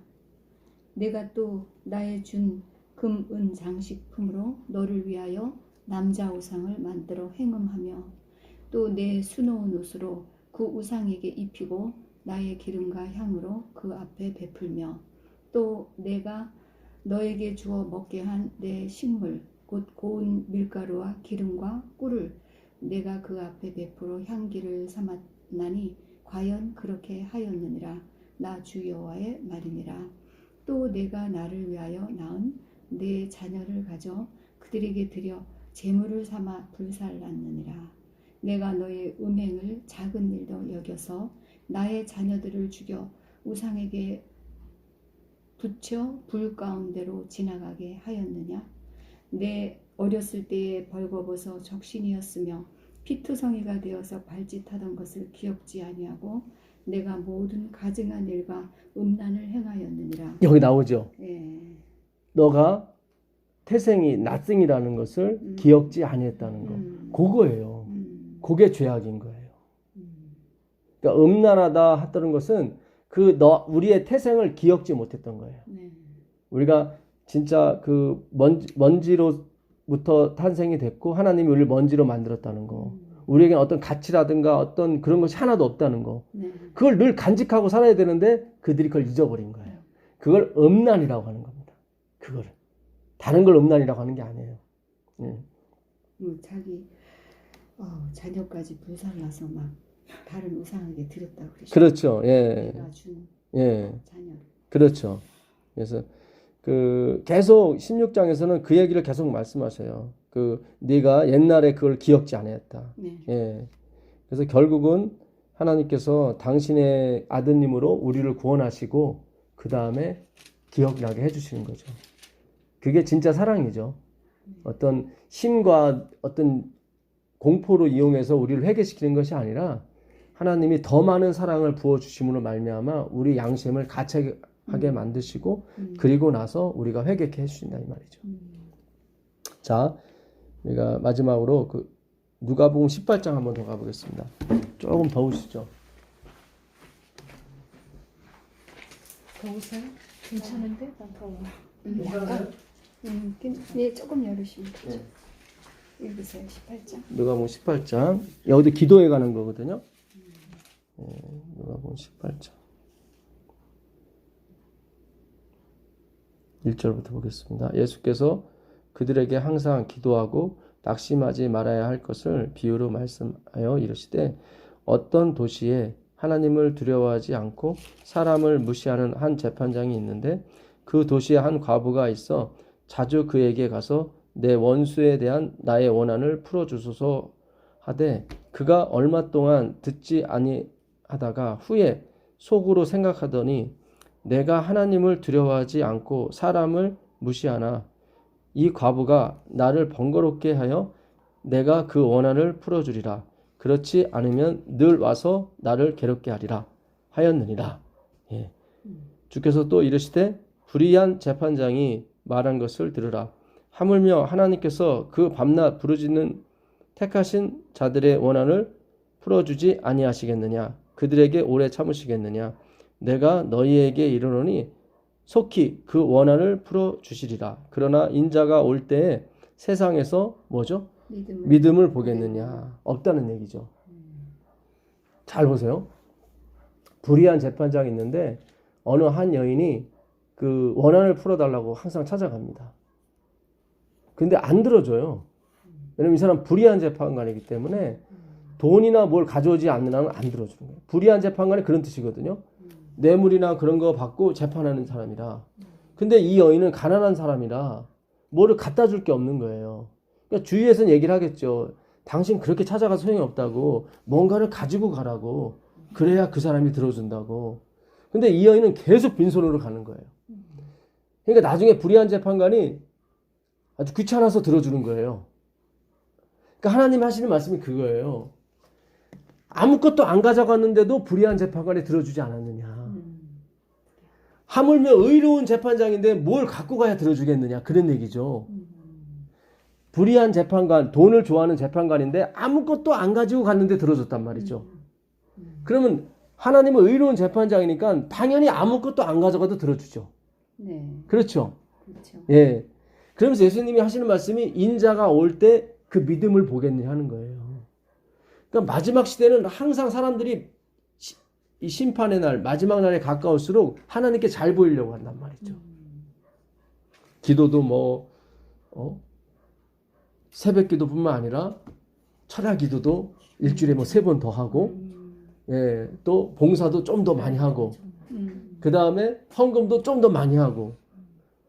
내가 또 나의 준 금, 은 장식품으로 너를 위하여 남자 우상을 만들어 행음하며 또 내 수놓은 옷으로 그 우상에게 입히고 나의 기름과 향으로 그 앞에 베풀며 또 내가 너에게 주어 먹게 한 내 식물 곧 고운 밀가루와 기름과 꿀을 내가 그 앞에 베풀어 향기를 삼았나니 과연 그렇게 하였느니라. 나 주 여호와의 말이니라. 또 내가 나를 위하여 낳은 내 자녀를 가져 그들에게 드려 제물을 삼아 불살랐느니라. 내가 너의 음행을 작은 일도 여겨서 나의 자녀들을 죽여 우상에게 붙여 불 가운데로 지나가게 하였느냐. 내 어렸을 때에 벌거벗어 적신이었으며 피투성이가 되어서 발짓하던 것을 기억지 아니하고 내가 모든 가증한 일과 음란을 행하였느니라. 여기 나오죠. 예. 너가 태생이 낯생이라는 것을 기억지 아니했다는 거. 그거예요. 그게 죄악인 거예요. 그러니까 음란하다 했던 것은 우리의 태생을 기억지 못했던 거예요. 네. 우리가 진짜 그 먼지로부터 탄생이 됐고 하나님이 우리를 먼지로 만들었다는 거. 우리에게 어떤 가치라든가 어떤 그런 것이 하나도 없다는 거. 네. 그걸 늘 간직하고 살아야 되는데 그들이 그걸 잊어버린 거예요. 그걸 음란이라고 하는 겁니다. 그거를. 다른 걸 음란이라고 하는 게 아니에요. 예. 자기 자녀까지 불살라서 막 다른 우상에게 드렸다고 그러죠. 그렇죠. 예. 내가 준 예. 자녀. 그렇죠. 그래서 계속 16장에서는 그 얘기를 계속 말씀하셔요. 네가 옛날에 그걸 기억지 않았다. 네. 예. 그래서 결국은 하나님께서 당신의 아드님으로 우리를 구원하시고 그 다음에 기억나게 해주시는 거죠. 그게 진짜 사랑이죠. 어떤 힘과 어떤 공포로 이용해서 우리를 회개시키는 것이 아니라 하나님이 더 많은 사랑을 부어주심으로 말미암아 우리 양심을 가책하게 만드시고 그리고 나서 우리가 회개케 해주신다 이 말이죠. 자, 우리가 마지막으로 누가복음 18장 한번 더 가보겠습니다. 조금 더우시죠? 더우세요? 괜찮은데? 난 더워. 약간 네, 조금 열으시면 되죠. 읽으세요. 18장. 누가복음 18장. 여기도 기도해 가는 거거든요. 누가복음 18장 1절부터 보겠습니다. 예수께서 그들에게 항상 기도하고 낙심하지 말아야 할 것을 비유로 말씀하여 이르시되 어떤 도시에 하나님을 두려워하지 않고 사람을 무시하는 한 재판장이 있는데 그 도시에 한 과부가 있어 자주 그에게 가서 내 원수에 대한 나의 원한을 풀어주소서 하되 그가 얼마 동안 듣지 아니하다가 후에 속으로 생각하더니 내가 하나님을 두려워하지 않고 사람을 무시하나 이 과부가 나를 번거롭게 하여 내가 그 원한을 풀어주리라. 그렇지 않으면 늘 와서 나를 괴롭게 하리라 하였느니라. 예. 주께서 또 이르시되 불의한 재판장이 말한 것을 들으라. 하물며 하나님께서 그 밤낮 부르짖는 택하신 자들의 원한을 풀어주지 아니하시겠느냐. 그들에게 오래 참으시겠느냐. 내가 너희에게 이르노니 속히 그 원한을 풀어주시리라. 그러나 인자가 올 때에 세상에서 뭐죠? 믿음을 보겠느냐. 없다는 얘기죠. 잘 보세요. 불의한 재판장이 있는데 어느 한 여인이 그 원한을 풀어달라고 항상 찾아갑니다. 근데 안 들어줘요. 왜냐면 이 사람 불의한 재판관이기 때문에 돈이나 뭘 가져오지 않는 한은 안 들어주는 거예요. 불의한 재판관이 그런 뜻이거든요. 뇌물이나 그런 거 받고 재판하는 사람이라. 근데 이 여인은 가난한 사람이라 뭐를 갖다 줄 게 없는 거예요. 그러니까 주위에서는 얘기를 하겠죠. 당신 그렇게 찾아가서 소용이 없다고 뭔가를 가지고 가라고. 그래야 그 사람이 들어준다고. 근데 이 여인은 계속 빈손으로 가는 거예요. 그러니까 나중에 불의한 재판관이 아주 귀찮아서 들어주는 거예요. 그러니까 하나님 하시는 말씀이 그거예요. 아무것도 안 가져갔는데도 불의한 재판관이 들어주지 않았느냐. 하물며 의로운 재판장인데 뭘 갖고 가야 들어주겠느냐. 그런 얘기죠. 불의한 재판관, 돈을 좋아하는 재판관인데 아무것도 안 가지고 갔는데 들어줬단 말이죠. 그러면 하나님은 의로운 재판장이니까 당연히 아무것도 안 가져가도 들어주죠. 네. 그렇죠. 그렇죠. 예. 그러면서 예수님이 하시는 말씀이 인자가 올 때 그 믿음을 보겠느냐 하는 거예요. 그러니까 마지막 시대는 항상 사람들이 이 심판의 날, 마지막 날에 가까울수록 하나님께 잘 보이려고 한단 말이죠. 기도도 새벽 기도뿐만 아니라 철야 기도도 일주일에 3번 더 하고, 예, 또 봉사도 좀 더 많이 하고, 그 다음에 헌금도 좀 더 많이 하고,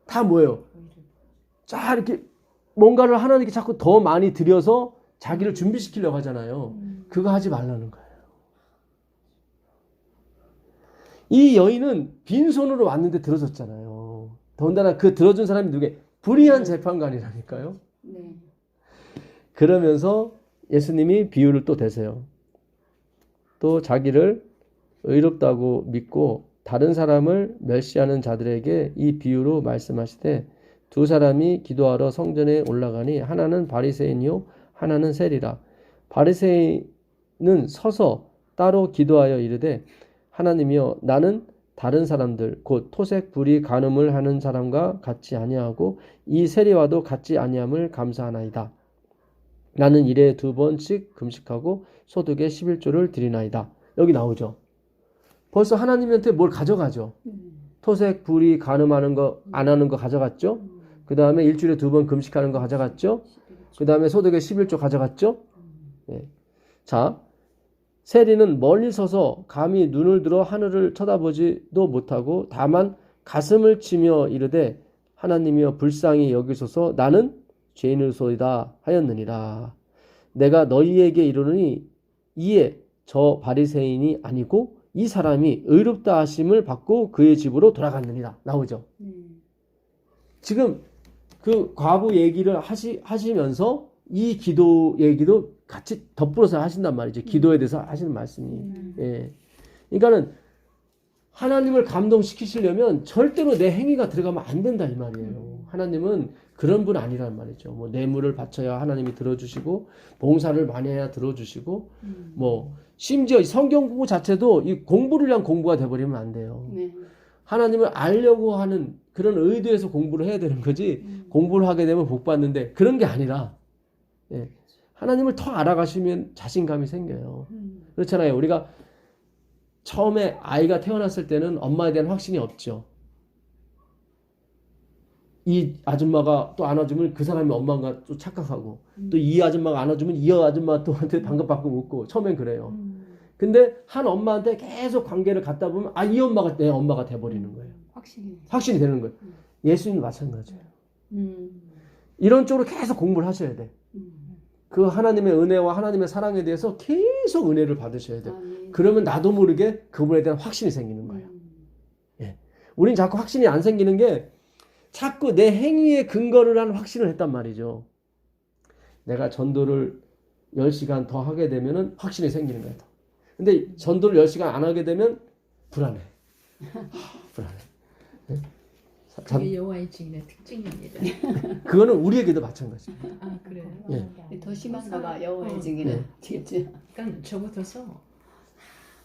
다 뭐예요? 자, 이렇게 뭔가를 하나님께 자꾸 더 많이 드려서 자기를 준비시키려고 하잖아요. 그거 하지 말라는 거예요. 이 여인은 빈손으로 왔는데 들어줬잖아요. 더군다나 그 들어준 사람이 누구예요? 불의한 재판관이라니까요. 네. 그러면서 예수님이 비유를 또 대세요. 또 자기를 의롭다고 믿고 다른 사람을 멸시하는 자들에게 이 비유로 말씀하시되 두 사람이 기도하러 성전에 올라가니 하나는 바리새인이요 하나는 세리라. 바리새인은 서서 따로 기도하여 이르되 하나님이여 나는 다른 사람들 곧 토색 불의 간음을 하는 사람과 같지 아니하고 이 세리와도 같지 아니함을 감사하나이다. 나는 일에 2번씩 금식하고 소득의 11조를 드리나이다. 여기 나오죠. 벌써 하나님한테 뭘 가져가죠. 토색 불의 간음하는 거 안 하는 거 가져갔죠. 그 다음에 일주일에 2번 금식하는 거 가져갔죠. 그 다음에 소득의 11조 가져갔죠. 예. 자, 세리는 멀리 서서 감히 눈을 들어 하늘을 쳐다보지도 못하고 다만 가슴을 치며 이르되 하나님이여 불쌍히 여기소서 나는 죄인일소이다 하였느니라. 내가 너희에게 이르노니 이에 저 바리새인이 아니고 이 사람이 의롭다 하심을 받고 그의 집으로 돌아갔느니라. 나오죠. 지금 그 과부 얘기를 하시면서 이 기도 얘기도 같이 덧불어서 하신단 말이죠. 기도에 대해서 하시는 말씀이. 예. 그러니까는 하나님을 감동시키시려면 절대로 내 행위가 들어가면 안 된다 이 말이에요. 하나님은 그런 분 아니란 말이죠. 뭐 뇌물을 바쳐야 하나님이 들어주시고 봉사를 많이 해야 들어주시고 뭐 심지어 성경 공부 자체도 이 공부를 위한 공부가 돼버리면 안 돼요. 네. 하나님을 알려고 하는 그런 의도에서 공부를 해야 되는 거지 공부를 하게 되면 복 받는데 그런 게 아니라 예. 하나님을 더 알아가시면 자신감이 생겨요. 그렇잖아요. 우리가 처음에 아이가 태어났을 때는 엄마에 대한 확신이 없죠. 이 아줌마가 또 안아주면 그 사람이 엄마인가 또 착각하고 또 이 아줌마가 안아주면 이 아줌마 또한테 반갑받고 웃고 처음엔 그래요. 근데 한 엄마한테 계속 관계를 갖다 보면 이 엄마가 내 엄마가 돼버리는 거예요. 확신이 되는 거예요. 예수님도 마찬가지예요. 이런 쪽으로 계속 공부를 하셔야 돼. 그 하나님의 은혜와 하나님의 사랑에 대해서 계속 은혜를 받으셔야 돼요. 그러면 나도 모르게 그분에 대한 확신이 생기는 거예요. 우린 자꾸 확신이 안 생기는 게 자꾸 내 행위에 근거를 한 확신을 했단 말이죠. 내가 전도를 10시간 더 하게 되면 확신이 생기는 거예요. 근데 전도를 10시간 안 하게 되면 불안해. 불안해. 그게 여호와의 증인의 특징입니다. 그거는 우리에게도 마찬가지입니다. 아 그래요? 예. 더 심한가 봐. 여호와의 증인은. 진짜. 그러니까 저 같아서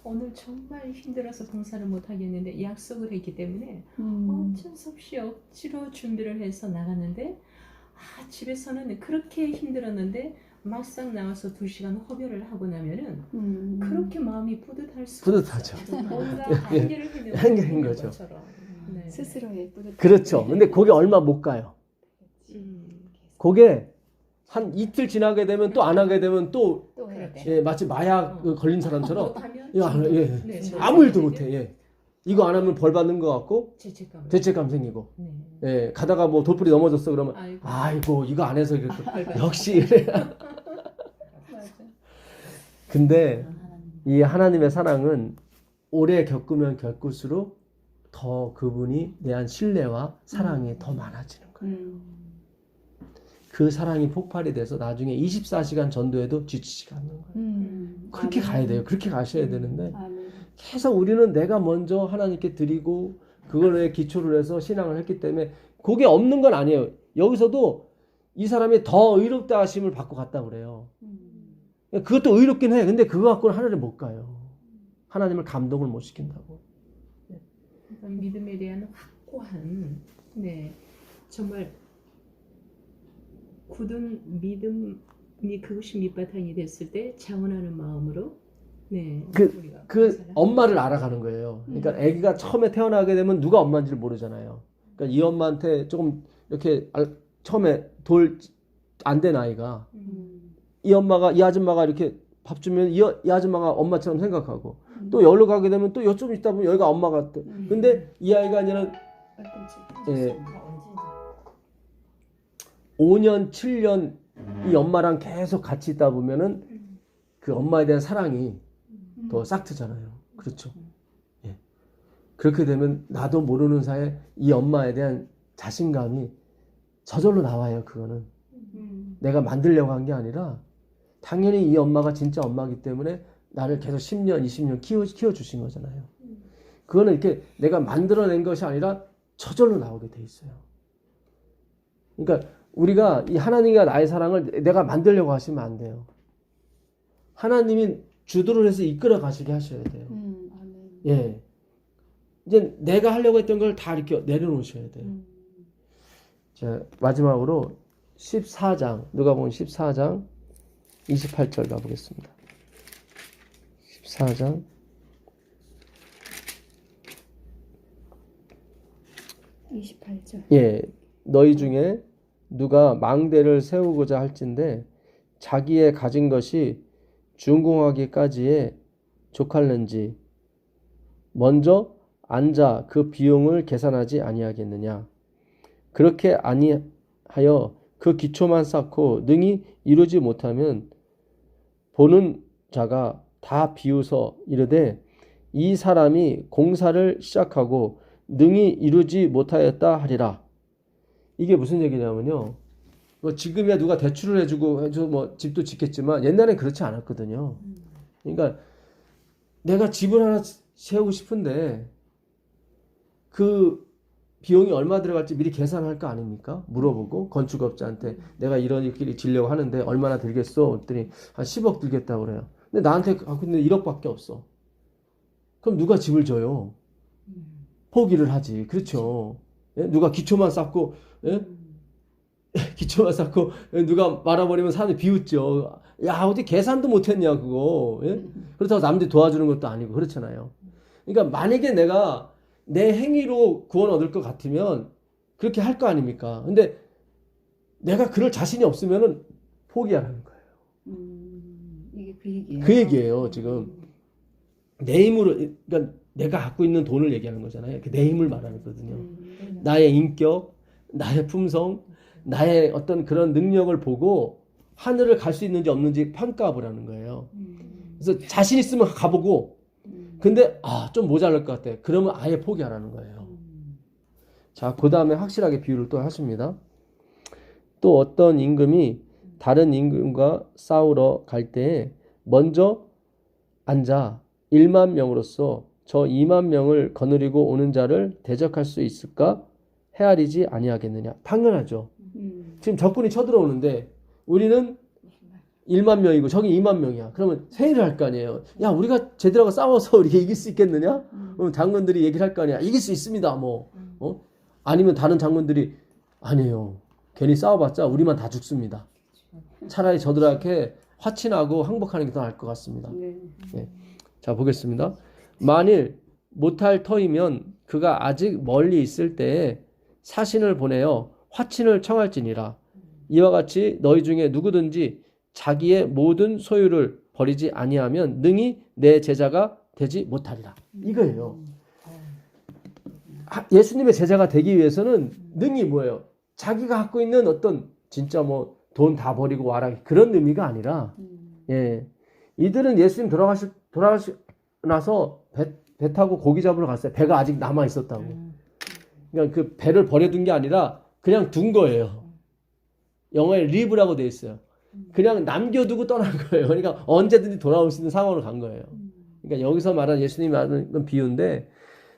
오늘 정말 힘들어서 봉사를 못 하겠는데 약속을 했기 때문에 어쩔 수 없이 억지로 준비를 해서 나갔는데 집에서는 그렇게 힘들었는데 막상 나와서 2시간 허별을 하고 나면은 그렇게 마음이 뿌듯할 수가 뿌듯하죠. 없어요. 뭔가 한계를 해내는 한계인 거죠. 것처럼. 네. 스스로의 뿌듯. 그렇죠. 근데 그게 얼마 못 가요. 그게 한 이틀 지나게 되면 또 안 하게 되면 또 또 해야 돼. 예, 마치 마약 걸린 사람처럼 못하면 이거 안, 예, 네, 아무 일도 못해. 예. 이거 안 하면 벌 받는 것 같고 죄책감. 생기고 네. 예, 가다가 뭐 돌풀이 넘어졌어 그러면 아이고. 이거 안 해서 이렇게 벌받- 역시 근데 이 하나님의 사랑은 오래 겪으면 겪을수록 더 그분이 대한 신뢰와 사랑이 더 많아지는 거예요. 그 사랑이 폭발이 돼서 나중에 24시간 전도해도 지치지가 않는 거예요. 그렇게 가야 돼요. 그렇게 가셔야 되는데 계속 우리는 내가 먼저 하나님께 드리고 그거에 기초를 해서 신앙을 했기 때문에 그게 없는 건 아니에요. 여기서도 이 사람이 더 의롭다 하심을 받고 갔다 그래요. 그것도 의롭긴 해. 근데 그거 갖고는 하늘에 못 가요. 하나님을 감동을 못 시킨다고. 그러니까 믿음에 대한 확고한 정말 굳은 믿음이 그것이 밑바탕이 됐을 때 자원하는 마음으로 우리가 그 엄마를 알아가는 거예요. 그러니까 아기가 처음에 태어나게 되면 누가 엄마인지를 모르잖아요. 그러니까 이 엄마한테 조금 이렇게 처음에 돌 안 된 아이가 이 아줌마가 이렇게 밥 주면 이 아줌마가 엄마처럼 생각하고 또 여기로 가게 되면 또 좀 있다 보면 여기가 엄마가 또 근데 이 아이가 아니라 5년 7년 이 엄마랑 계속 같이 있다 보면은 그 엄마에 대한 사랑이 더 싹트잖아요. 그렇죠. 예. 그렇게 되면 나도 모르는 사이에 이 엄마에 대한 자신감이 저절로 나와요. 그거는 내가 만들려고 한 게 아니라 당연히 이 엄마가 진짜 엄마이기 때문에 나를 계속 10년 20년 키워주신 거잖아요. 그거는 이렇게 내가 만들어낸 것이 아니라 저절로 나오게 돼 있어요. 그러니까 우리가 이 하나님과 나의 사랑을 내가 만들려고 하시면 안 돼요. 하나님이 주도를 해서 이끌어 가시게 하셔야 돼요. 예. 이제 내가 하려고 했던 걸 다 이렇게 내려놓으셔야 돼요. 자, 마지막으로 14장, 누가복음 14장 28절 가보겠습니다. 14장 28절. 예, 너희 중에 누가 망대를 세우고자 할진대 자기의 가진 것이 준공하기까지에 족할는지 먼저 앉아 그 비용을 계산하지 아니하겠느냐. 그렇게 아니하여 그 기초만 쌓고 능히 이루지 못하면 보는 자가 다 비웃어 이르되 이 사람이 공사를 시작하고 능히 이루지 못하였다 하리라. 이게 무슨 얘기냐면요. 뭐 지금이야 누가 대출을 해주고 뭐 집도 짓겠지만 옛날엔 그렇지 않았거든요. 그러니까 내가 집을 하나 세우고 싶은데 그 비용이 얼마 들어갈지 미리 계산할 거 아닙니까? 물어보고 건축업자한테 내가 이런 길이 지려고 하는데 얼마나 들겠어? 그랬더니 한 10억 들겠다고 그래요. 근데 나한테 근데 1억밖에 없어. 그럼 누가 집을 져요? 포기를 하지. 그렇죠. 예? 누가 기초만 쌓고 예? 기초만 쌓고 누가 말아버리면 사람들이 비웃죠. 야 어디 계산도 못했냐 그거. 예? 그렇다고 남들이 도와주는 것도 아니고 그렇잖아요. 그러니까 만약에 내가 내 행위로 구원 얻을 것 같으면 그렇게 할 거 아닙니까? 근데 내가 그럴 자신이 없으면은 포기하라는 거예요. 이게 그 얘기예요. 그 얘기예요 지금. 내 힘으로, 그러니까 내가 갖고 있는 돈을 얘기하는 거잖아요. 내 힘을 말하는 거거든요. 나의 인격, 나의 품성, 나의 어떤 그런 능력을 보고 하늘을 갈 수 있는지 없는지 평가 보라는 거예요. 그래서 자신 있으면 가보고, 근데 좀 모자랄 것 같아. 그러면 아예 포기하라는 거예요. 자, 그 다음에 확실하게 비유를 또 하십니다. 또 어떤 임금이 다른 임금과 싸우러 갈 때에 먼저 앉아 1만 명으로서 저 2만 명을 거느리고 오는 자를 대적할 수 있을까? 헤아리지 아니하겠느냐. 당연하죠. 지금 적군이 쳐들어오는데 우리는 1만 명이고 저기 2만 명이야. 그러면 회의를 할 거 아니에요. 야, 우리가 쟤들하고 싸워서 우리가 이길 수 있겠느냐? 그럼 장군들이 얘기를 할 거 아니야. 이길 수 있습니다. 뭐. 아니면 다른 장군들이 아니에요. 괜히 싸워봤자 우리만 다 죽습니다. 차라리 저들한테 화친하고 항복하는 게 더 나을 것 같습니다. 네. 자, 보겠습니다. 만일 못할 터이면 그가 아직 멀리 있을 때에 사신을 보내어 화친을 청할지니라. 이와 같이 너희 중에 누구든지 자기의 모든 소유를 버리지 아니하면 능히 내 제자가 되지 못하리라. 이거예요. 예수님의 제자가 되기 위해서는 능히 뭐예요? 자기가 갖고 있는 어떤 진짜 뭐 돈 다 버리고 와라 그런 의미가 아니라 예, 이들은 예수님 돌아가시고 나서 배 타고 고기 잡으러 갔어요. 배가 아직 남아 있었다고. 그러니까 그 배를 버려둔 게 아니라 그냥 둔 거예요. 영어에 리브라고 돼 있어요. 그냥 남겨두고 떠난 거예요. 그러니까 언제든지 돌아올 수 있는 상황으로 간 거예요. 그러니까 여기서 말하는 예수님이 말하는 건 비유인데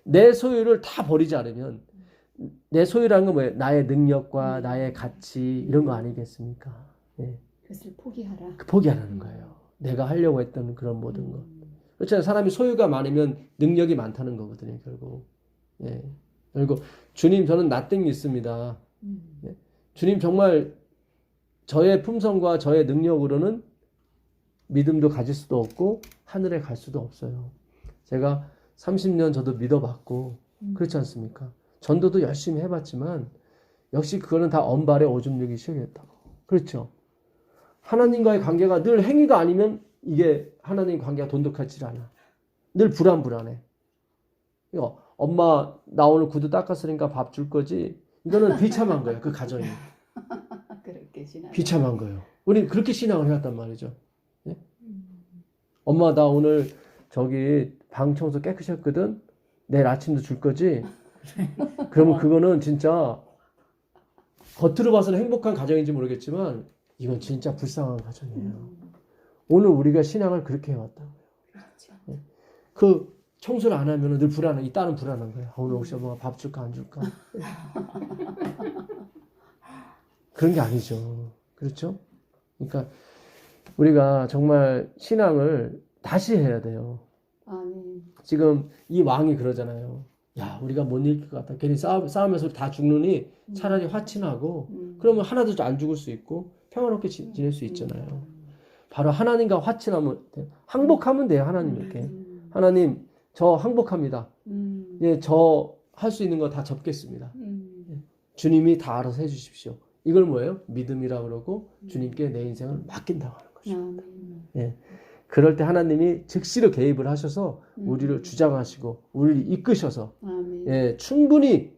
내 소유를 다 버리지 않으면 내 소유라는 건 뭐예요? 나의 능력과 나의 가치 이런 거 아니겠습니까? 예. 그것을 포기하라. 포기하라는 거예요. 내가 하려고 했던 그런 모든 것. 그렇잖아요. 사람이 소유가 많으면 능력이 많다는 거거든요. 결국. 예. 그리고 주님 저는 나땡이 있습니다. 예. 주님 정말 저의 품성과 저의 능력으로는 믿음도 가질 수도 없고 하늘에 갈 수도 없어요. 제가 30년 저도 믿어봤고 그렇지 않습니까? 전도도 열심히 해봤지만 역시 그거는 다 언발의 오줌 누기 시작했다고. 그렇죠? 하나님과의 관계가 늘 행위가 아니면 이게 하나님 관계가 돈독하지 않아. 늘 불안해. 엄마 나 오늘 구두 닦았으니까 밥 줄 거지? 이거는 비참한 거예요. 그 가정이. 그렇게 비참한 거예요. 우리 그렇게 신앙을 해왔단 말이죠. 예? 엄마 나 오늘 저기 방 청소 깨끗이 했거든? 내일 아침도 줄 거지? 그러면 그거는 진짜 겉으로 봐서는 행복한 가정인지 모르겠지만 이건 진짜 불쌍한 가정이에요. 오늘 우리가 신앙을 그렇게 해왔다고요. 예? 그 청소를 안 하면 늘 불안해. 이 딸은 불안한 거예요. 오늘 혹시 엄마가 밥 줄까 안 줄까? 그런 게 아니죠. 그렇죠? 그러니까 우리가 정말 신앙을 다시 해야 돼요. 아멘. 지금 이 왕이 그러잖아요. 야, 우리가 못 이길 것 같다. 괜히 싸우면서 다 죽느니 차라리 화친하고 그러면 하나도 안 죽을 수 있고 평화롭게 지낼 수 있잖아요. 바로 하나님과 화친하면 항복하면 돼요. 하나님 이렇게. 하나님 저 항복합니다. 예, 저 할 수 있는 거 다 접겠습니다. 주님이 다 알아서 해주십시오. 이걸 뭐예요? 믿음이라 그러고 주님께 내 인생을 맡긴다고 하는 거죠. 예. 그럴 때 하나님이 즉시로 개입을 하셔서 우리를 주장하시고 우리를 이끄셔서 예, 충분히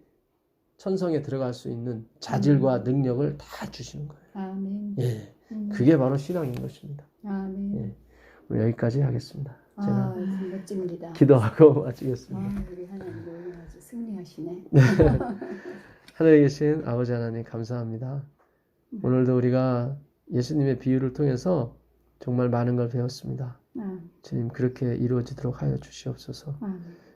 천성에 들어갈 수 있는 자질과 능력을 다 주시는 거예요. 아멘. 예. 그게 바로 신앙인 것입니다. 아멘. 예. 우리 여기까지 하겠습니다. 제가 멋집니다. 기도하고 마치겠습니다. 우리 하나님 오늘 아주 승리하시네. 하늘에 계신 아버지 하나님 감사합니다. 오늘도 우리가 예수님의 비유를 통해서 정말 많은 걸 배웠습니다. 주님 그렇게 이루어지도록 하여 주시옵소서.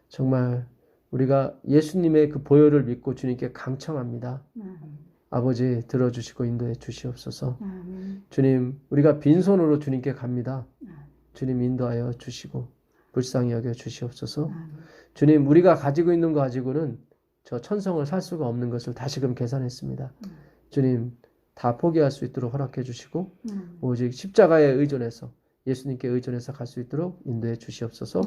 정말 우리가 예수님의 그 보혈을 믿고 주님께 강청합니다. 아버지 들어주시고 인도해 주시옵소서. 주님 우리가 빈손으로 주님께 갑니다. 주님 인도하여 주시고 불쌍히 여겨 주시옵소서. 주님 우리가 가지고 있는 거 가지고는 저 천성을 살 수가 없는 것을 다시금 계산했습니다. 주님 다 포기할 수 있도록 허락해 주시고 오직 십자가에 의존해서 예수님께 의존해서 갈 수 있도록 인도해 주시옵소서.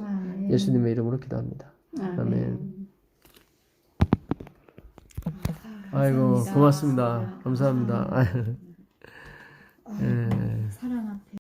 예수님의 이름으로 기도합니다. 아멘. 아이고 고맙습니다. 감사합니다. 예.